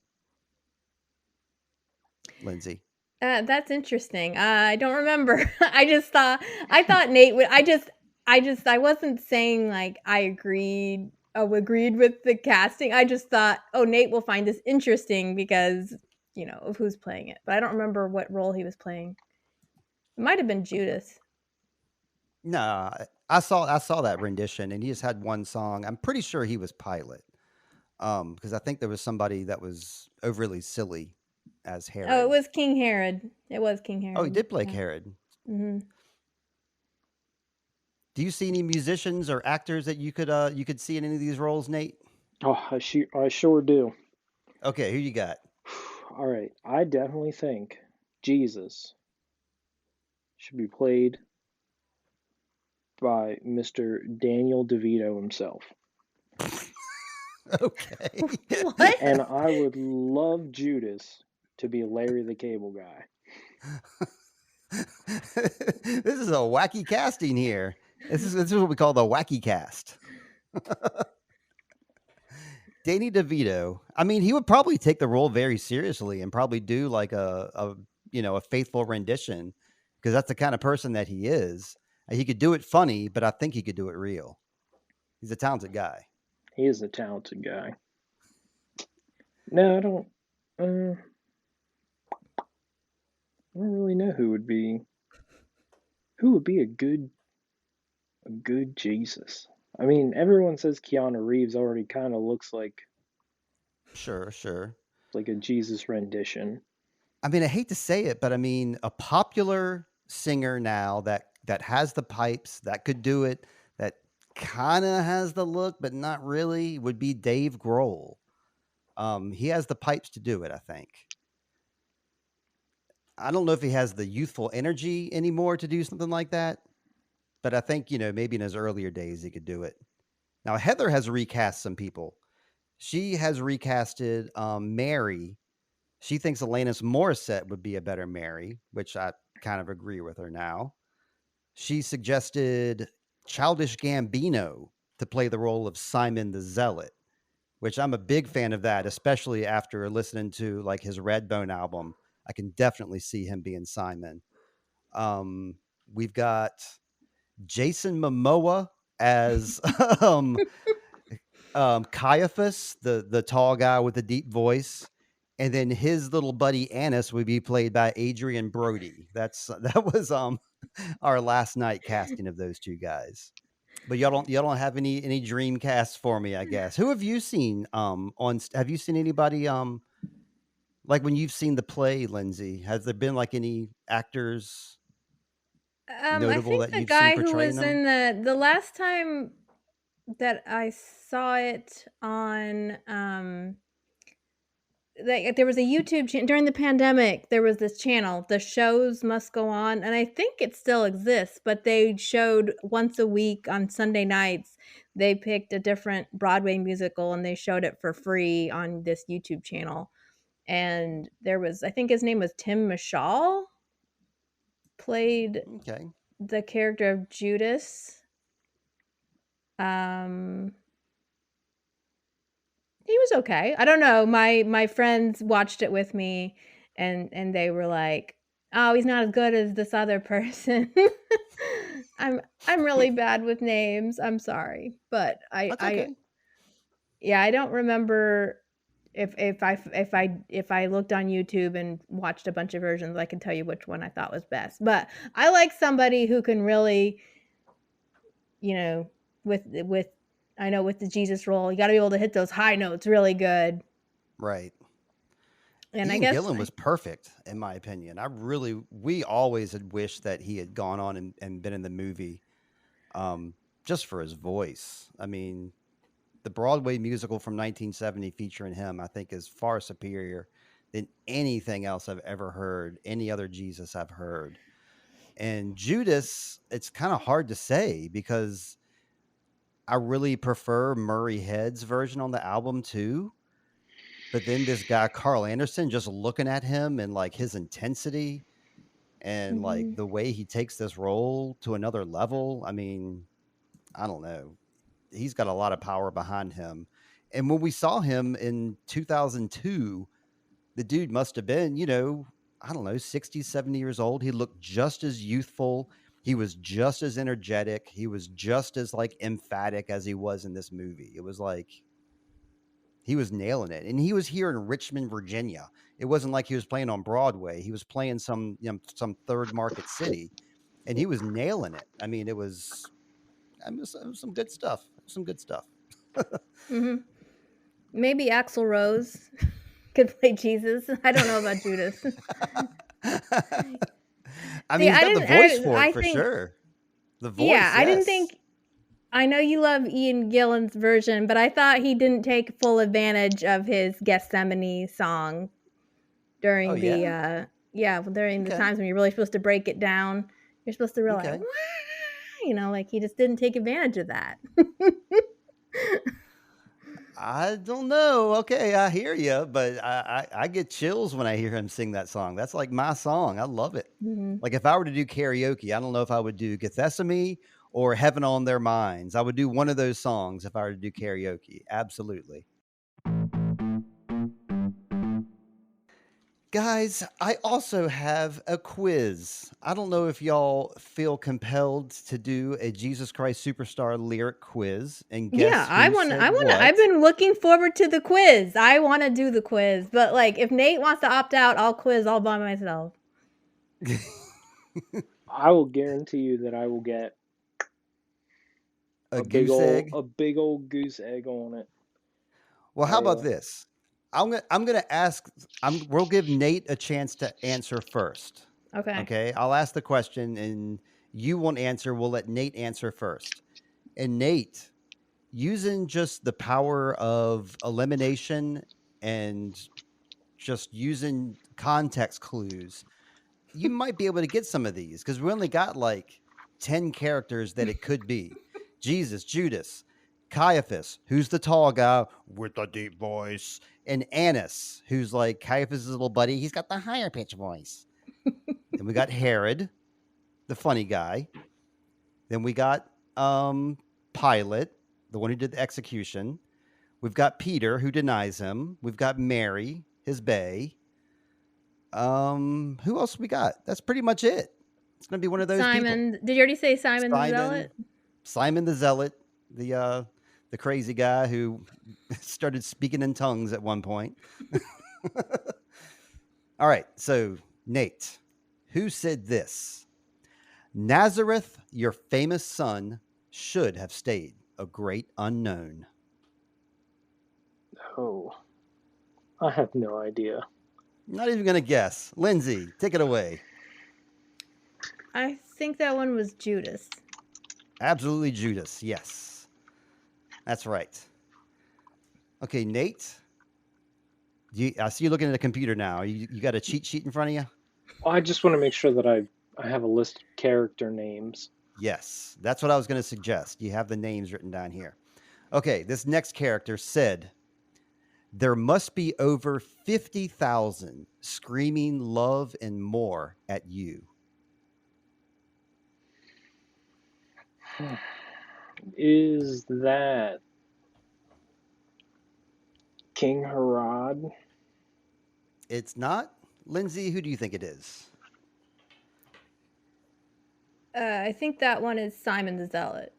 S1: Lindsay.
S2: That's interesting. I don't remember. I thought Nate would. I wasn't saying like I agreed with the casting. I just thought, oh, Nate will find this interesting because of who's playing it. But I don't remember what role he was playing. It might have been Judas.
S1: No, I saw that rendition, and he just had one song. I'm pretty sure he was Pilate, because I think there was somebody that was overly silly as Herod.
S2: Oh, it was King Herod. It was King Herod.
S1: Oh, he did play Herod.
S2: Mm-hmm.
S1: Do you see any musicians or actors that you could see in any of these roles, Nate?
S3: Oh, I sure do.
S1: Okay, who you got?
S3: All right, I definitely think Jesus should be played by Mr. Daniel DeVito himself.
S1: Okay.
S2: What?
S3: And I would love Judas to be Larry the Cable Guy.
S1: This is a wacky casting here. This is what we call the wacky cast. Danny DeVito. I mean, he would probably take the role very seriously and probably do like a faithful rendition, because that's the kind of person that he is. He could do it funny, but I think he could do it real. He's a talented guy.
S3: He is a talented guy. No, I don't really know who would be a good Jesus. I mean, everyone says Keanu Reeves already kind of looks like
S1: Sure.
S3: like a Jesus rendition.
S1: I mean, I hate to say it, but I mean, a popular singer now that has the pipes, that could do it, that kind of has the look, but not really, would be Dave Grohl. He has the pipes to do it, I think. I don't know if he has the youthful energy anymore to do something like that, but I think, maybe in his earlier days he could do it. Now, Heather has recast some people. She has recasted Mary. She thinks Alanis Morissette would be a better Mary, which I kind of agree with her now. She suggested Childish Gambino to play the role of Simon the Zealot, which I'm a big fan of that, especially after listening to like his Redbone album. I can definitely see him being Simon. We've got Jason Momoa as Caiaphas, the tall guy with the deep voice. and then his little buddy Annis would be played by Adrian Brody. That was our last night casting of those two guys. But y'all don't have any dream casts for me, I guess. Who have you seen have you seen anybody like when you've seen the play, Lindsay? Has there been like any actors
S2: I
S1: notable
S2: think
S1: that
S2: the
S1: you've seen
S2: guy who
S1: portraying
S2: was
S1: them?
S2: in the last time that I saw it on like there was a YouTube channel during the pandemic. There was this channel, The Shows Must Go On, and I think it still exists. But they showed once a week on Sunday nights. They picked a different Broadway musical and they showed it for free on this YouTube channel. And there was, I think his name was Tim Mashal, played
S1: Okay.
S2: the character of Judas. He was okay. I don't know. My friends watched it with me and they were like, "Oh, he's not as good as this other person." I'm really bad with names. I'm sorry. But
S1: That's okay.
S2: I don't remember if I looked on YouTube and watched a bunch of versions, I can tell you which one I thought was best. But I like somebody who can really, with I know with the Jesus role, you got to be able to hit those high notes really good.
S1: Right.
S2: And I
S1: Ian
S2: guess
S1: Gillan was perfect, in my opinion. We always had wished that he had gone on and been in the movie just for his voice. I mean, the Broadway musical from 1970 featuring him, I think, is far superior than anything else I've ever heard, any other Jesus I've heard. And Judas, it's kind of hard to say because I really prefer Murray Head's version on the album too. But then this guy, Carl Anderson, just looking at him and like his intensity and like the way he takes this role to another level. I mean, I don't know. He's got a lot of power behind him. And when we saw him in 2002, the dude must have been, I don't know, 60, 70 years old. He looked just as youthful. He was just as energetic. He was just as like emphatic as he was in this movie. It was like he was nailing it. And he was here in Richmond, Virginia. It wasn't like he was playing on Broadway. He was playing some third market city and he was nailing it. I mean, it was some good stuff. Some good stuff.
S2: Maybe Axl Rose could play Jesus. I don't know about Judas.
S1: I mean, he's got the voice for it, for sure. The voice,
S2: yeah. I didn't think. I know you love Ian Gillan's version, but I thought he didn't take full advantage of his Gethsemane song during during the times when you're really supposed to break it down. You're supposed to really, like he just didn't take advantage of that.
S1: I don't know. Okay, I hear you, but I get chills when I hear him sing that song. That's like my song. I love it. Like if I were to do karaoke, I don't know if I would do Gethsemane or Heaven on Their Minds. I would do one of those songs if I were to do karaoke. Absolutely. Guys, I also have a quiz. I don't know if y'all feel compelled to do a Jesus Christ Superstar lyric quiz and guess
S2: I want to. I've been looking forward to the quiz. I want to do the quiz, but like if Nate wants to opt out, I'll quiz all by myself.
S3: I will guarantee you that I will get
S1: a goose egg,
S3: a big old goose egg on it.
S1: Well, how about this? I'm gonna ask. We'll give Nate a chance to answer first.
S2: Okay.
S1: Okay. I'll ask the question, and you won't answer. We'll let Nate answer first. And Nate, using just the power of elimination and just using context clues, you might be able to get some of these because we only got like 10 characters that it could be. Jesus, Judas, Caiaphas, who's the tall guy with the deep voice, and Annas, who's like Caiaphas' little buddy. He's got the higher pitch voice. Then we got Herod, the funny guy. Then we got Pilate, the one who did the execution. We've got Peter, who denies him. We've got Mary, his bae. Who else we got? That's pretty much it. It's gonna be one of those
S2: Simon.
S1: people.
S2: Did you already say Simon the Zealot?
S1: Simon the Zealot, the crazy guy who started speaking in tongues at one point. All right. So, Nate, who said this? Nazareth, your famous son, should have stayed a great unknown.
S3: Oh, I have no idea.
S1: Not even going to guess. Lindsay, take it away.
S2: I think that one was Judas.
S1: Absolutely Judas. Yes. That's right. Okay, Nate. I see you looking at the computer now. You got a cheat sheet in front of you?
S3: I just want to make sure that I have a list of character names.
S1: Yes, that's what I was going to suggest. You have the names written down here. Okay, this next character said, there must be over 50,000 screaming love and more at you.
S3: Is that King Herod?
S1: It's not. Lindsay, who do you think it is?
S2: I think that one is Simon the Zealot.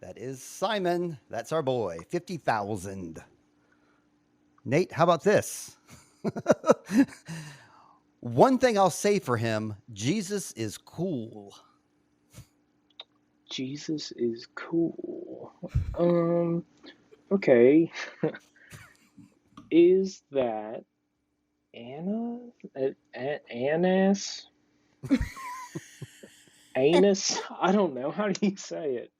S1: That is Simon. That's our boy. 50,000. Nate, how about this? One thing I'll say for him, Jesus is cool.
S3: Jesus is cool. Okay. Is that Annas? Anus? I don't know. How do you say it?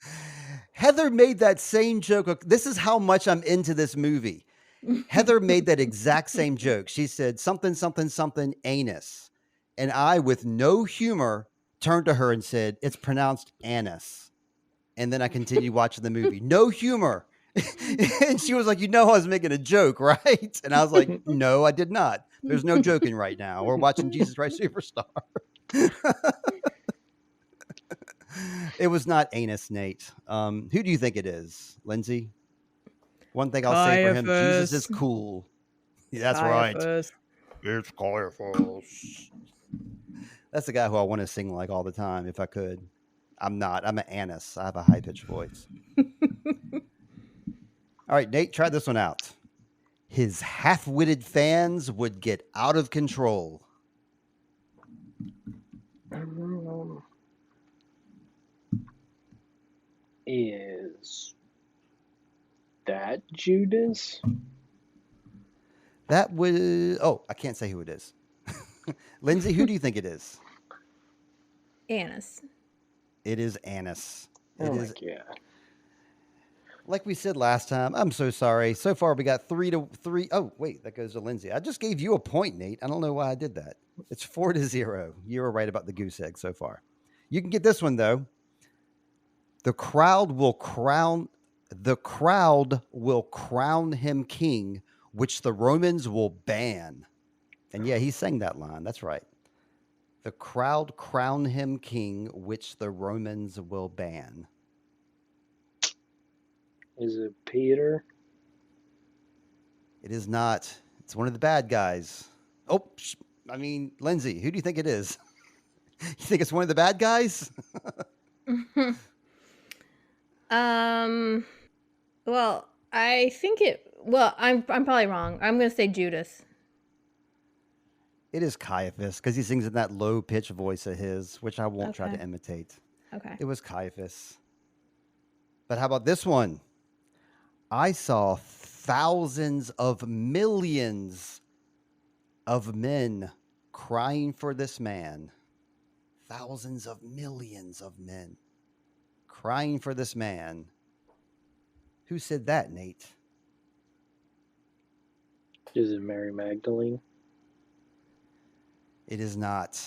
S1: Heather made that same joke. This is how much I'm into this movie. Heather made that exact same joke. She said something, something, something, anus. And I, with no humor, turned to her and said, it's pronounced anus. And then I continued watching the movie. No humor. And she was like, I was making a joke, right? And I was like, no, I did not. There's no joking right now. We're watching Jesus Christ Superstar. It was not anus, Nate. Who do you think it is, Lindsay? One thing I'll say for him, Jesus is cool. Yeah, that's Caiaphas. Right. It's Caiaphas. That's the guy who I want to sing like all the time if I could. I'm not. I'm an anus. I have a high-pitched voice. All right, Nate, try this one out. His half-witted fans would get out of control.
S3: Is that Judas?
S1: That was... Oh, I can't say who it is. Lindsay, who do you think it is?
S2: Annas.
S1: It is Annas.
S3: Oh my God.
S1: Like we said last time, I'm so sorry. So far, we got 3-3. Oh, wait, that goes to Lindsay. I just gave you a point, Nate. I don't know why I did that. It's 4-0. You were right about the goose egg so far. You can get this one, though. The crowd will crown him king, which the Romans will ban. And yeah, he sang that line. That's right. The crowd crown him king, which the Romans will ban.
S3: Is it Peter?
S1: It is not. It's one of the bad guys. Oh, Lindsay, who do you think it is? You think it's one of the bad guys?
S2: Well, I think I'm probably wrong. I'm going to say Judas.
S1: It is Caiaphas because he sings in that low-pitched voice of his, which I won't try to imitate.
S2: Okay.
S1: It was Caiaphas. But how about this one? I saw thousands of millions of men crying for this man. Thousands of millions of men crying for this man. Who said that, Nate?
S3: Is it Mary Magdalene?
S1: It is not.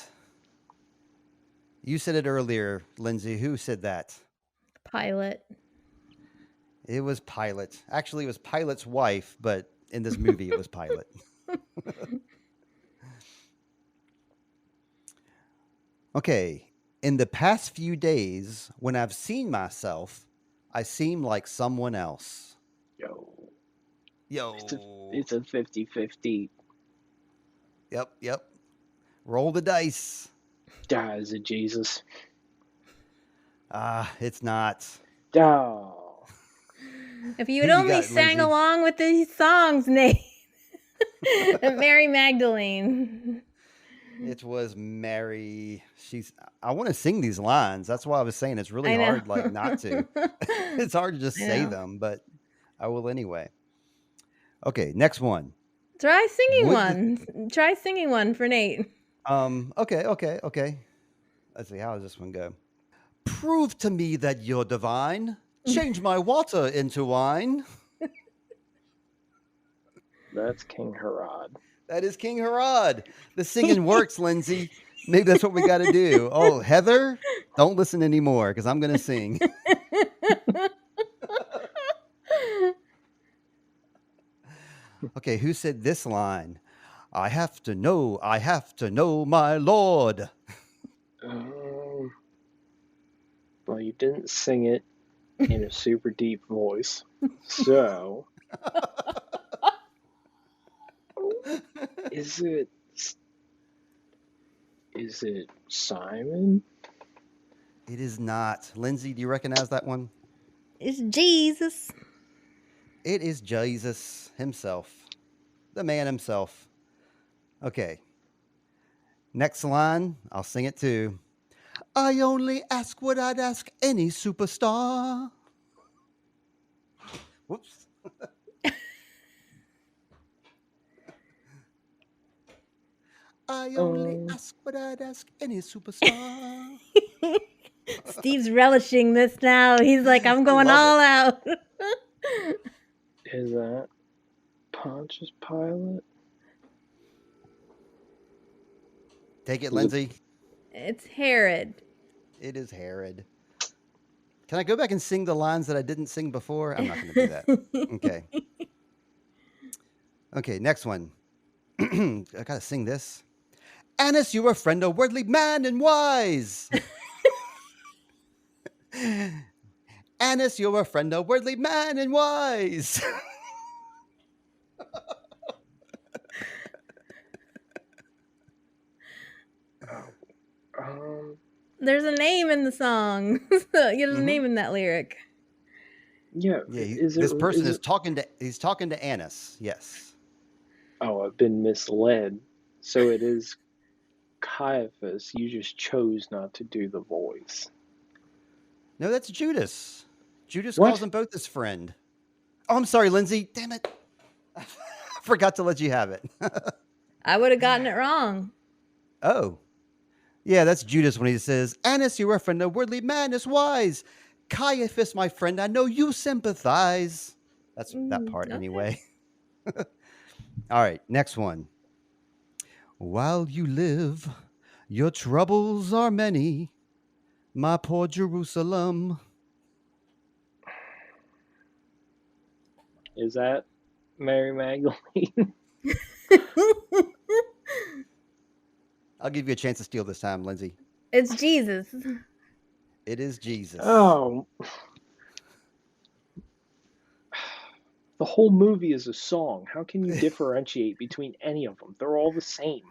S1: You said it earlier, Lindsay. Who said that?
S2: Pilate.
S1: It was Pilate. Actually, it was Pilate's wife, but in this movie, it was Pilate. Okay. In the past few days, when I've seen myself, I seem like someone else.
S3: Yo.
S1: It's
S3: a 50-50.
S1: Yep. Roll the dice.
S3: Is it Jesus?
S1: It's not.
S3: Oh.
S2: If you had only sang along with these songs, Nate. Mary Magdalene.
S1: It was Mary. I want to sing these lines. That's why I was saying it's really hard, like not to. It's hard to just say them, but I will anyway. Okay, next one.
S2: Try singing one. Try singing one for Nate.
S1: Okay. Let's see. How does this one go? Prove to me that you're divine. Change my water into wine.
S3: That's King Herod.
S1: That is King Herod. The singing works, Lindsay. Maybe that's what we got to do. Oh, Heather, don't listen anymore because I'm going to sing. Okay, who said this line? I have to know, my Lord.
S3: Well, you didn't sing it in a super deep voice. So, is it Simon?
S1: It is not. Lindsay, do you recognize that one?
S2: It's Jesus.
S1: It is Jesus himself, the man himself. Okay. Next line, I'll sing it too. I only ask what I'd ask any superstar. Whoops. I only ask what I'd ask any superstar.
S2: Steve's relishing this now. He's like, I'm going all out.
S3: Is that Pontius Pilate?
S1: Take it, Lindsay.
S2: It's Herod.
S1: It is Herod. Can I go back and sing the lines that I didn't sing before? I'm not going to do that. Okay. Okay, next one. I got to sing this. Annas, you are a friend, a worldly man and wise. Annas, you're a friend, a worldly man and wise.
S2: There's a name in the song. There's a name in that lyric.
S3: Yeah.
S1: This person is talking to Annas. Yes.
S3: Oh, I've been misled. So it is Caiaphas. You just chose not to do the voice.
S1: No, that's Judas. Judas calls them both his friend. Oh, I'm sorry, Lindsay. Damn it. I forgot to let you have it.
S2: I would have gotten it wrong.
S1: Oh. Yeah, that's Judas when he says, Annas, you are a friend, a worldly man is wise. Caiaphas, my friend, I know you sympathize. That's that part anyway. All right, next one. While you live, your troubles are many, my poor Jerusalem.
S3: Is that Mary Magdalene?
S1: I'll give you a chance to steal this time, Lindsay.
S2: It's Jesus.
S1: It is Jesus.
S3: Oh. The whole movie is a song. How can you differentiate between any of them? They're all the same.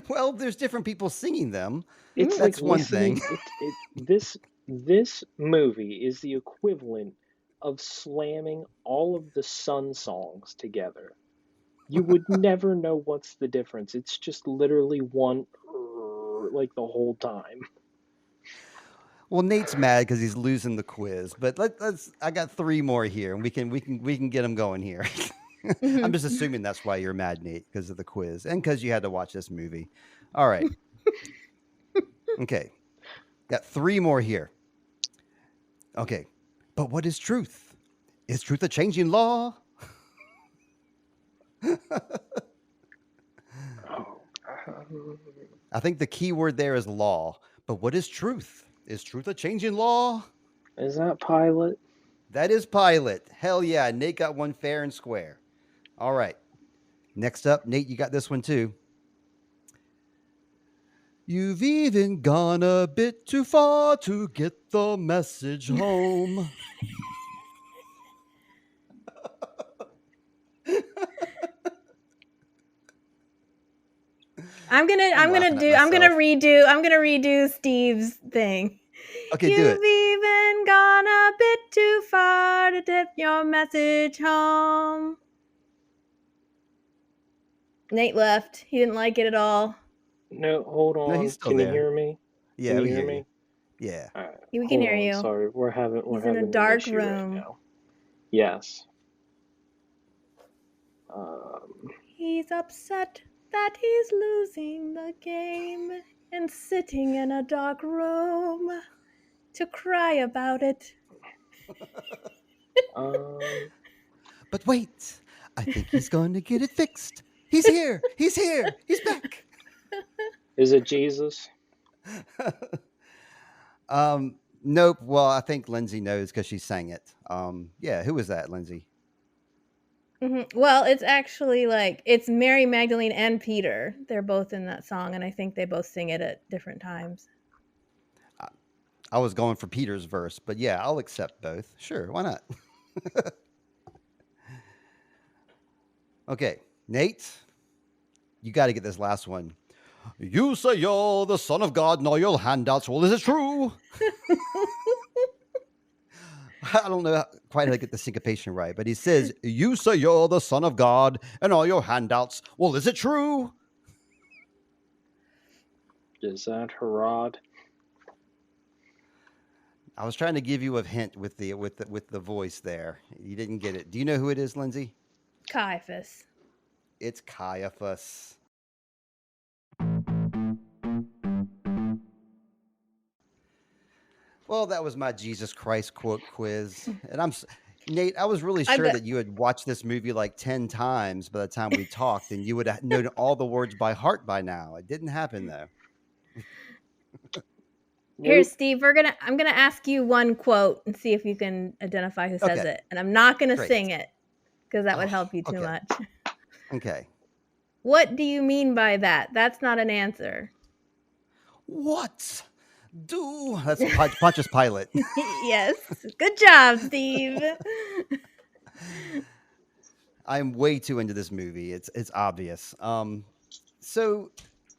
S1: Well, there's different people singing them.
S3: That's
S1: like one thing.
S3: This movie is the equivalent of slamming all of the Sun songs together. You would never know what's the difference. It's just literally one, like the whole time.
S1: Well, Nate's mad because he's losing the quiz, but let's. I got 3 more here, and we can get them going here. I'm just assuming that's why you're mad, Nate, because of the quiz and because you had to watch this movie. All right. Okay. Got 3 more here. Okay. But what is truth? Is truth a changing law? I think the key word there is law. But what is truth? Is truth a changing law?
S3: Is that Pilate?
S1: That is Pilate. Hell yeah. Nate got one fair and square. All right. Next up, Nate, you got this one too. You've even gone a bit too far to get the message home.
S2: I'm gonna redo Steve's thing.
S1: Okay, do it.
S2: You've even gone a bit too far to get your message home. Nate left. He didn't like it at all.
S3: No, hold on.
S1: No, he's still
S3: Can
S1: there.
S3: you hear me?
S1: Yeah,
S3: Can you
S1: we
S3: hear
S1: hear
S3: me?
S1: you. Yeah.
S2: We can
S3: Hold
S2: hear
S3: on.
S2: you.
S3: Sorry, we're having
S2: in a
S3: an
S2: dark
S3: issue right
S2: room.
S3: now. Yes.
S2: He's upset that he's losing the game and sitting in a dark room to cry about it.
S1: But wait, I think he's going to get it fixed. He's here. He's here. He's back.
S3: Is it Jesus?
S1: Nope. Well, I think Lindsay knows because she sang it. Yeah. Who was that, Lindsay?
S2: Mm-hmm. Well, it's actually it's Mary Magdalene and Peter. They're both in that song, and I think they both sing it at different times.
S1: I was going for Peter's verse, but yeah, I'll accept both. Sure, why not? Okay, Nate, you got to get this last one. You say you're the son of God and all your handouts. Well, is it true? I don't know quite how to get the syncopation right, but he says, you say you're the son of God and all your handouts. Well, is it true?
S3: Is that Herod?
S1: I was trying to give you a hint with the voice there. You didn't get it. Do you know who it is, Lindsay?
S2: Caiaphas.
S1: It's Caiaphas. Well, that was my Jesus Christ quote quiz. And Nate, I was really sure that you had watched this movie like 10 times by the time we talked and you would have known all the words by heart by now. It didn't happen though.
S2: Here, Steve, I'm gonna ask you one quote and see if you can identify who says it. And I'm not gonna sing it because that would help you too much.
S1: Okay.
S2: What do you mean by that? That's not an answer.
S1: What? That's Pontius Pilate.
S2: Yes. Good job, Steve.
S1: I'm way too into this movie. It's obvious. So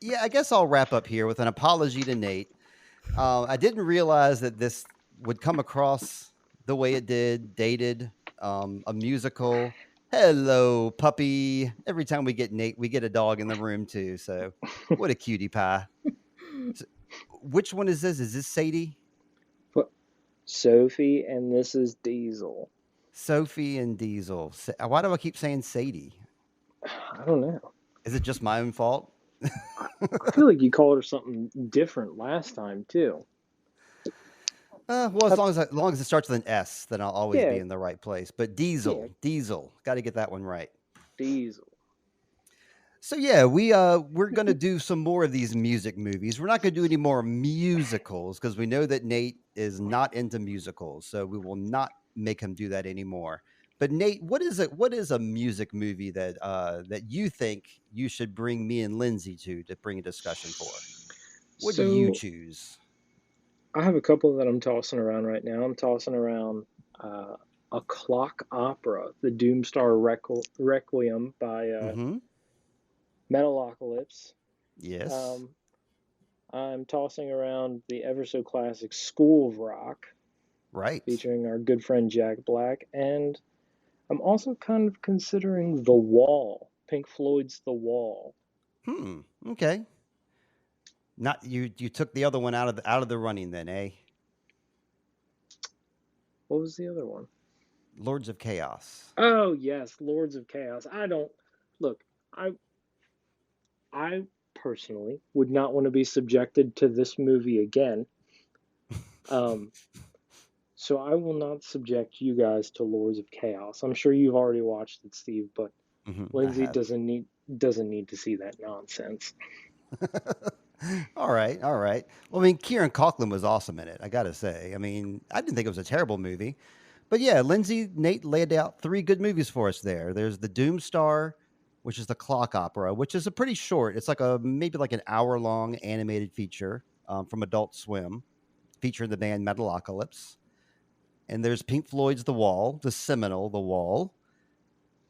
S1: yeah, I guess I'll wrap up here with an apology to Nate. I didn't realize that this would come across the way it did, dated, a musical. Hello, puppy. Every time we get Nate, we get a dog in the room too. So what a cutie pie. So, which one is this? Is this Sadie?
S3: Sophie, and this is Diesel.
S1: Sophie and Diesel. Why do I keep saying Sadie?
S3: I don't know.
S1: Is it just my own fault?
S3: I feel like you called her something different last time too.
S1: Well, as long as it starts with an S, then I'll always be in the right place. But Diesel, got to get that one right.
S3: Diesel.
S1: So yeah, we're gonna do some more of these music movies. We're not gonna do any more musicals because we know that Nate is not into musicals, so we will not make him do that anymore. But Nate, what is it? What is a music movie that you think you should bring me and Lindsay to bring a discussion for? What do you choose?
S3: I have a couple that I'm tossing around right now. I'm tossing around a clock opera, the Doomstar Requiem by Metalocalypse.
S1: Yes.
S3: I'm tossing around the ever so classic School of Rock,
S1: right,
S3: featuring our good friend Jack Black, and I'm also kind of considering The Wall, Pink Floyd's The Wall.
S1: Okay. Not you took the other one out of the running then, eh?
S3: What was the other one?
S1: Lords of Chaos.
S3: Oh yes, Lords of Chaos. I personally would not want to be subjected to this movie again. So I will not subject you guys to Lords of Chaos. I'm sure you've already watched it, Steve, but Lindsay doesn't need to see that nonsense.
S1: All right. Well, I mean, Kieran Culkin was awesome in it, I gotta say. I mean, I didn't think it was a terrible movie. But yeah, Nate laid out 3 good movies for us there. There's the Doomstar, which is the clock opera, which is a pretty short. It's like maybe like an hour-long animated feature from Adult Swim, featuring the band Metalocalypse. And there's Pink Floyd's The Wall, the seminal The Wall.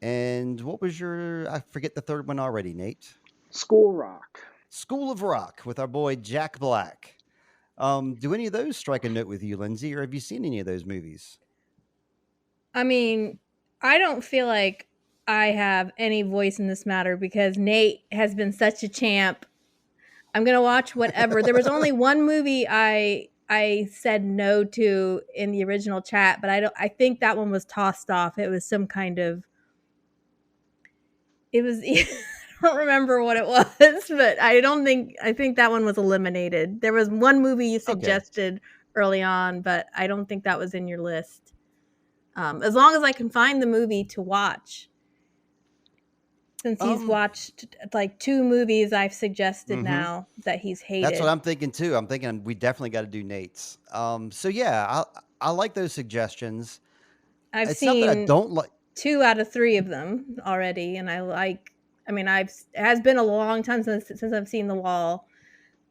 S1: And what was I forget the third one already, Nate.
S3: School
S1: of Rock with our boy Jack Black. Do any of those strike a note with you, Lindsay, or have you seen any of those movies?
S2: I mean, I don't feel like I have any voice in this matter because Nate has been such a champ. I'm gonna watch whatever. There was only one movie I said no to in the original chat, but I think that one was tossed off. It was some kind of I don't remember what it was, but I think that one was eliminated. There was one movie you suggested early on, but I don't think that was in your list. As long as I can find the movie to watch. Since he's watched like 2 movies I've suggested now that he's hated.
S1: That's what I'm thinking too. I'm thinking we definitely got to do Nate's. So yeah, I like those suggestions.
S2: I've seen not that I don't like 2 out of 3 of them already, and it has been a long time since I've seen The Wall.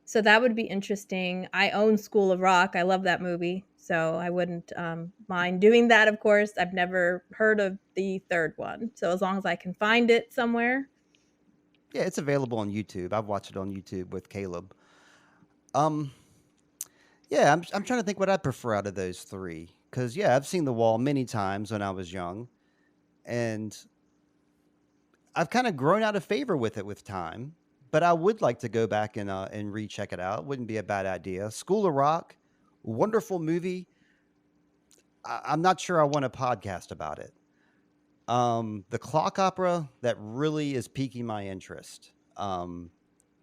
S2: So that would be interesting. I own School of Rock. I love that movie. So I wouldn't mind doing that, of course. I've never heard of the third one. So as long as I can find it somewhere.
S1: Yeah, it's available on YouTube. I've watched it on YouTube with Caleb. Yeah, I'm trying to think what I prefer out of those 3. Because, yeah, I've seen The Wall many times when I was young. And I've kind of grown out of favor with it with time. But I would like to go back and recheck it out. Wouldn't be a bad idea. School of Rock, wonderful movie. I'm not sure I want a podcast about it. The clock opera, that really is piquing my interest.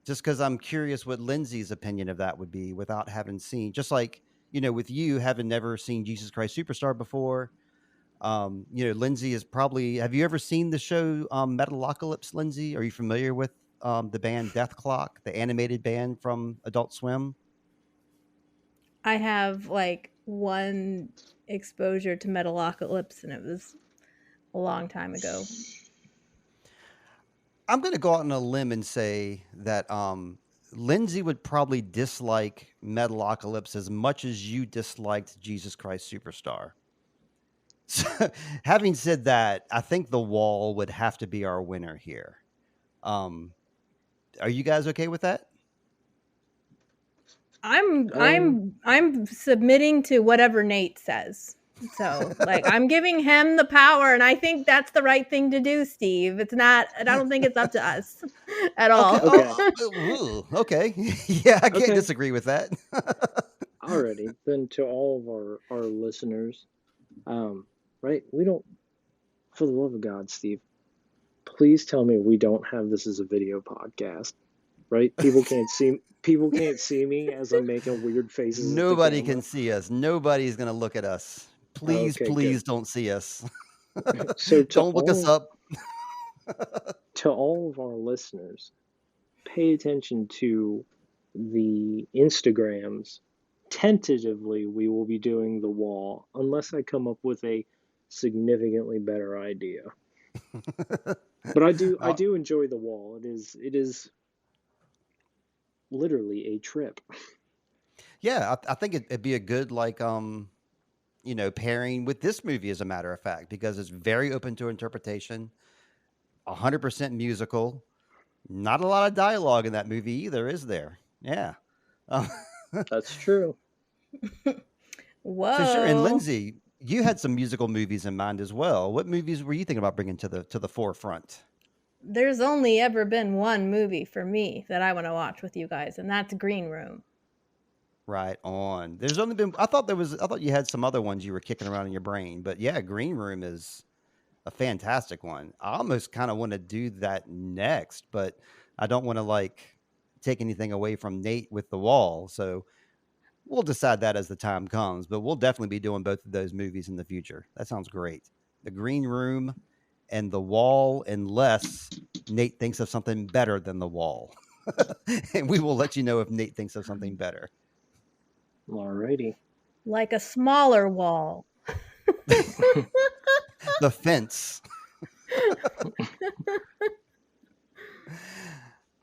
S1: Just because I'm curious what Lindsey's opinion of that would be without having seen, just like, with you having never seen Jesus Christ Superstar before. Lindsey is probably, have you ever seen the show Metalocalypse, Lindsey? Are you familiar with the band Death Clock, the animated band from Adult Swim?
S2: I have like one exposure to Metalocalypse, and it was a long time ago.
S1: I'm going to go out on a limb and say that Lindsey would probably dislike Metalocalypse as much as you disliked Jesus Christ Superstar. So, having said that, I think The Wall would have to be our winner here. Are you guys okay with that?
S2: I'm submitting to whatever Nate says. So, like, I'm giving him the power, and I think that's the right thing to do, Steve. It's not, I don't think it's up to us at all.
S1: Okay. Yeah, I can't disagree with that.
S3: Alrighty, then to all of our listeners, right? We don't, for the love of God, Steve, please tell me we don't have this as a video podcast, right? People can't see me as I'm making weird faces.
S1: Nobody can see us. Nobody's going to look at us. Please don't see us.
S3: So
S1: don't look us up.
S3: To all of our listeners, pay attention to the Instagrams. Tentatively, we will be doing The Wall, unless I come up with a significantly better idea. But I do enjoy The Wall. It is literally a trip.
S1: Yeah, I think it'd be a good pairing with this movie, as a matter of fact, because it's very open to interpretation, 100% musical, not a lot of dialogue in that movie either, is there? Yeah.
S3: That's true.
S2: Whoa.
S1: So sure. And Lindsey, you had some musical movies in mind as well. What movies were you thinking about bringing to the forefront?
S2: There's only ever been one movie for me that I want to watch with you guys, and that's Green Room.
S1: Right on. There's only been, I thought you had some other ones you were kicking around in your brain, but yeah, Green Room is a fantastic one. I almost kind of want to do that next, but I don't want to take anything away from Nate with The Wall. So we'll decide that as the time comes, but we'll definitely be doing both of those movies in the future. That sounds great. The Green Room and The Wall, unless Nate thinks of something better than The Wall. And we will let you know if Nate thinks of something better.
S3: Alrighty.
S2: Like a smaller wall.
S1: The fence.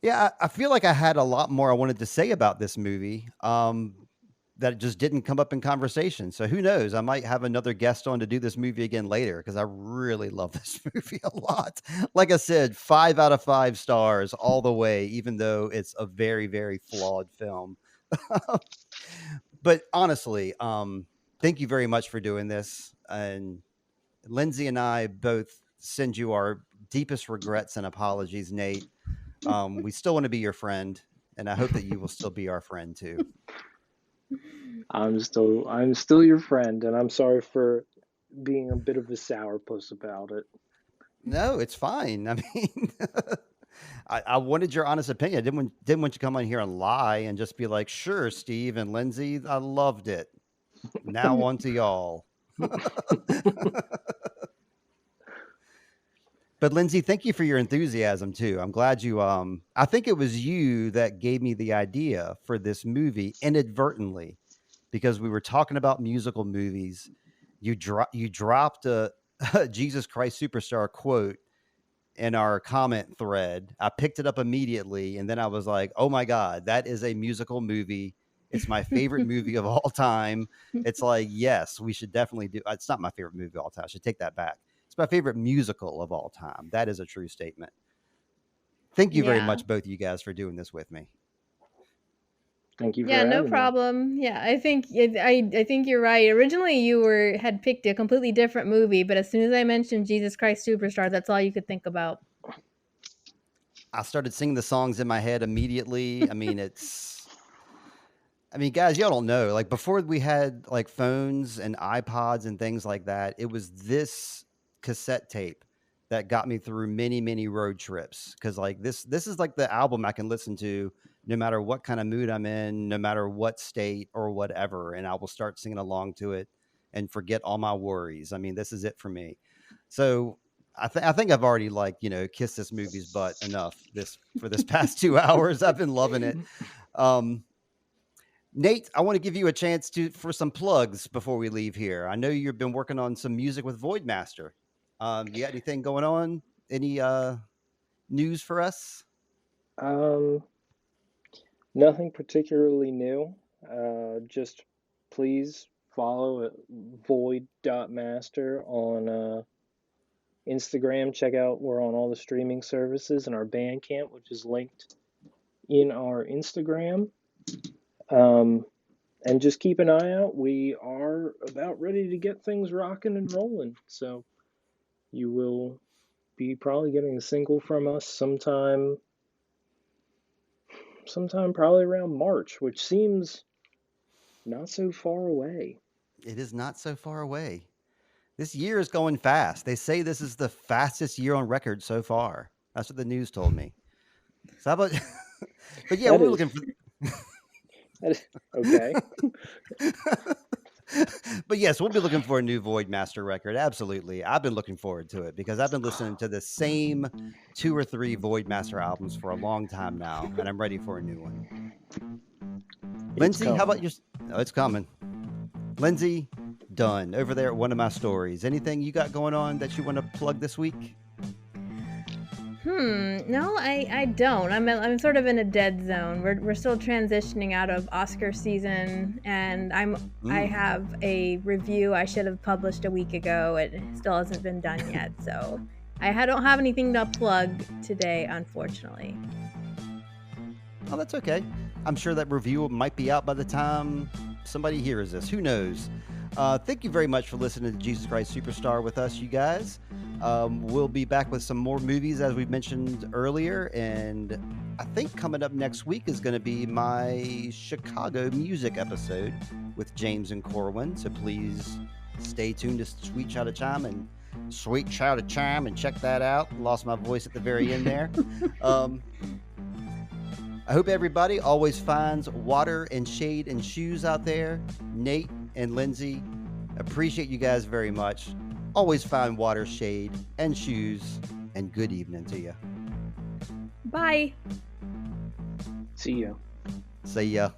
S1: Yeah, I feel like I had a lot more I wanted to say about this movie that just didn't come up in conversation. So who knows? I might have another guest on to do this movie again later, because I really love this movie a lot. Like I said, 5 out of 5 stars all the way, even though it's a very, very flawed film. But honestly, thank you very much for doing this. And Lindsey and I both send you our deepest regrets and apologies, Nate. We still want to be your friend, and I hope that you will still be our friend too.
S3: I'm still your friend, and I'm sorry for being a bit of a sourpuss about it.
S1: No, it's fine. I mean, I wanted your honest opinion. I didn't want you to come on here and lie and just be like, sure, Steve and Lindsay, I loved it. Now on to y'all. But Lindsay, thank you for your enthusiasm too. I'm glad you, I think it was you that gave me the idea for this movie inadvertently, because we were talking about musical movies. You dropped a Jesus Christ Superstar quote in our comment thread. I picked it up immediately, and then I was like, oh my God, that is a musical movie. It's my favorite movie of all time. It's like, yes, we should definitely do. It's not my favorite movie of all time. I should take that back. It's my favorite musical of all time. That is a true statement. Thank you very much, both of you guys, for doing this with me.
S3: Thank you for having
S2: no problem. Me. Yeah, I think you're right. Originally, you had picked a completely different movie, but as soon as I mentioned Jesus Christ Superstar, that's all you could think about.
S1: I started singing the songs in my head immediately. I mean, guys, y'all don't know. Like, before we had like phones and iPods and things like that, it was this cassette tape that got me through many, many road trips. Cause like this is like the album I can listen to no matter what kind of mood I'm in, no matter what state or whatever. And I will start singing along to it and forget all my worries. I mean, this is it for me. So I think I've already kissed this movie's butt enough for this past 2 hours. I've been loving it. Nate, I want to give you a chance for some plugs before we leave here. I know you've been working on some music with Voidmaster. You got anything going on? Any news for us?
S3: Nothing particularly new. Just please follow at void.master on Instagram. Check out, we're on all the streaming services, and our Bandcamp, which is linked in our Instagram. And just keep an eye out. We are about ready to get things rocking and rolling. So you will be probably getting a single from us sometime probably around March, which seems not so far away.
S1: It is not so far away. This year is going fast. They say this is the fastest year on record so far. That's what the news told me. So how about, but yeah, we're looking for.
S3: Okay.
S1: But yes, we'll be looking for a new Voidmaster record. Absolutely. I've been looking forward to it because I've been listening to the same 2 or 3 Voidmaster albums for a long time now, and I'm ready for a new one. Lindsay, how about your... Oh, it's coming. Lindsay, done. Over there at One of My Stories. Anything you got going on that you want to plug this week?
S2: No, I don't. I'm sort of in a dead zone. We're still transitioning out of Oscar season, and I have a review I should have published a week ago. It still hasn't been done yet, so I don't have anything to plug today, unfortunately.
S1: Oh, that's okay. I'm sure that review might be out by the time somebody hears this. Who knows? Thank you very much for listening to Jesus Christ Superstar with us, you guys. We'll be back with some more movies, as we mentioned earlier, and I think coming up next week is going to be my Chicago music episode with James and Corwin, so please stay tuned to Sweet Child of Chime and check that out. Lost my voice at the very end there. I hope everybody always finds water and shade and shoes out there. Nate and Lindsay, appreciate you guys very much. Always find water, shade, and shoes, and good evening to you.
S2: Bye.
S3: See ya.
S1: See ya.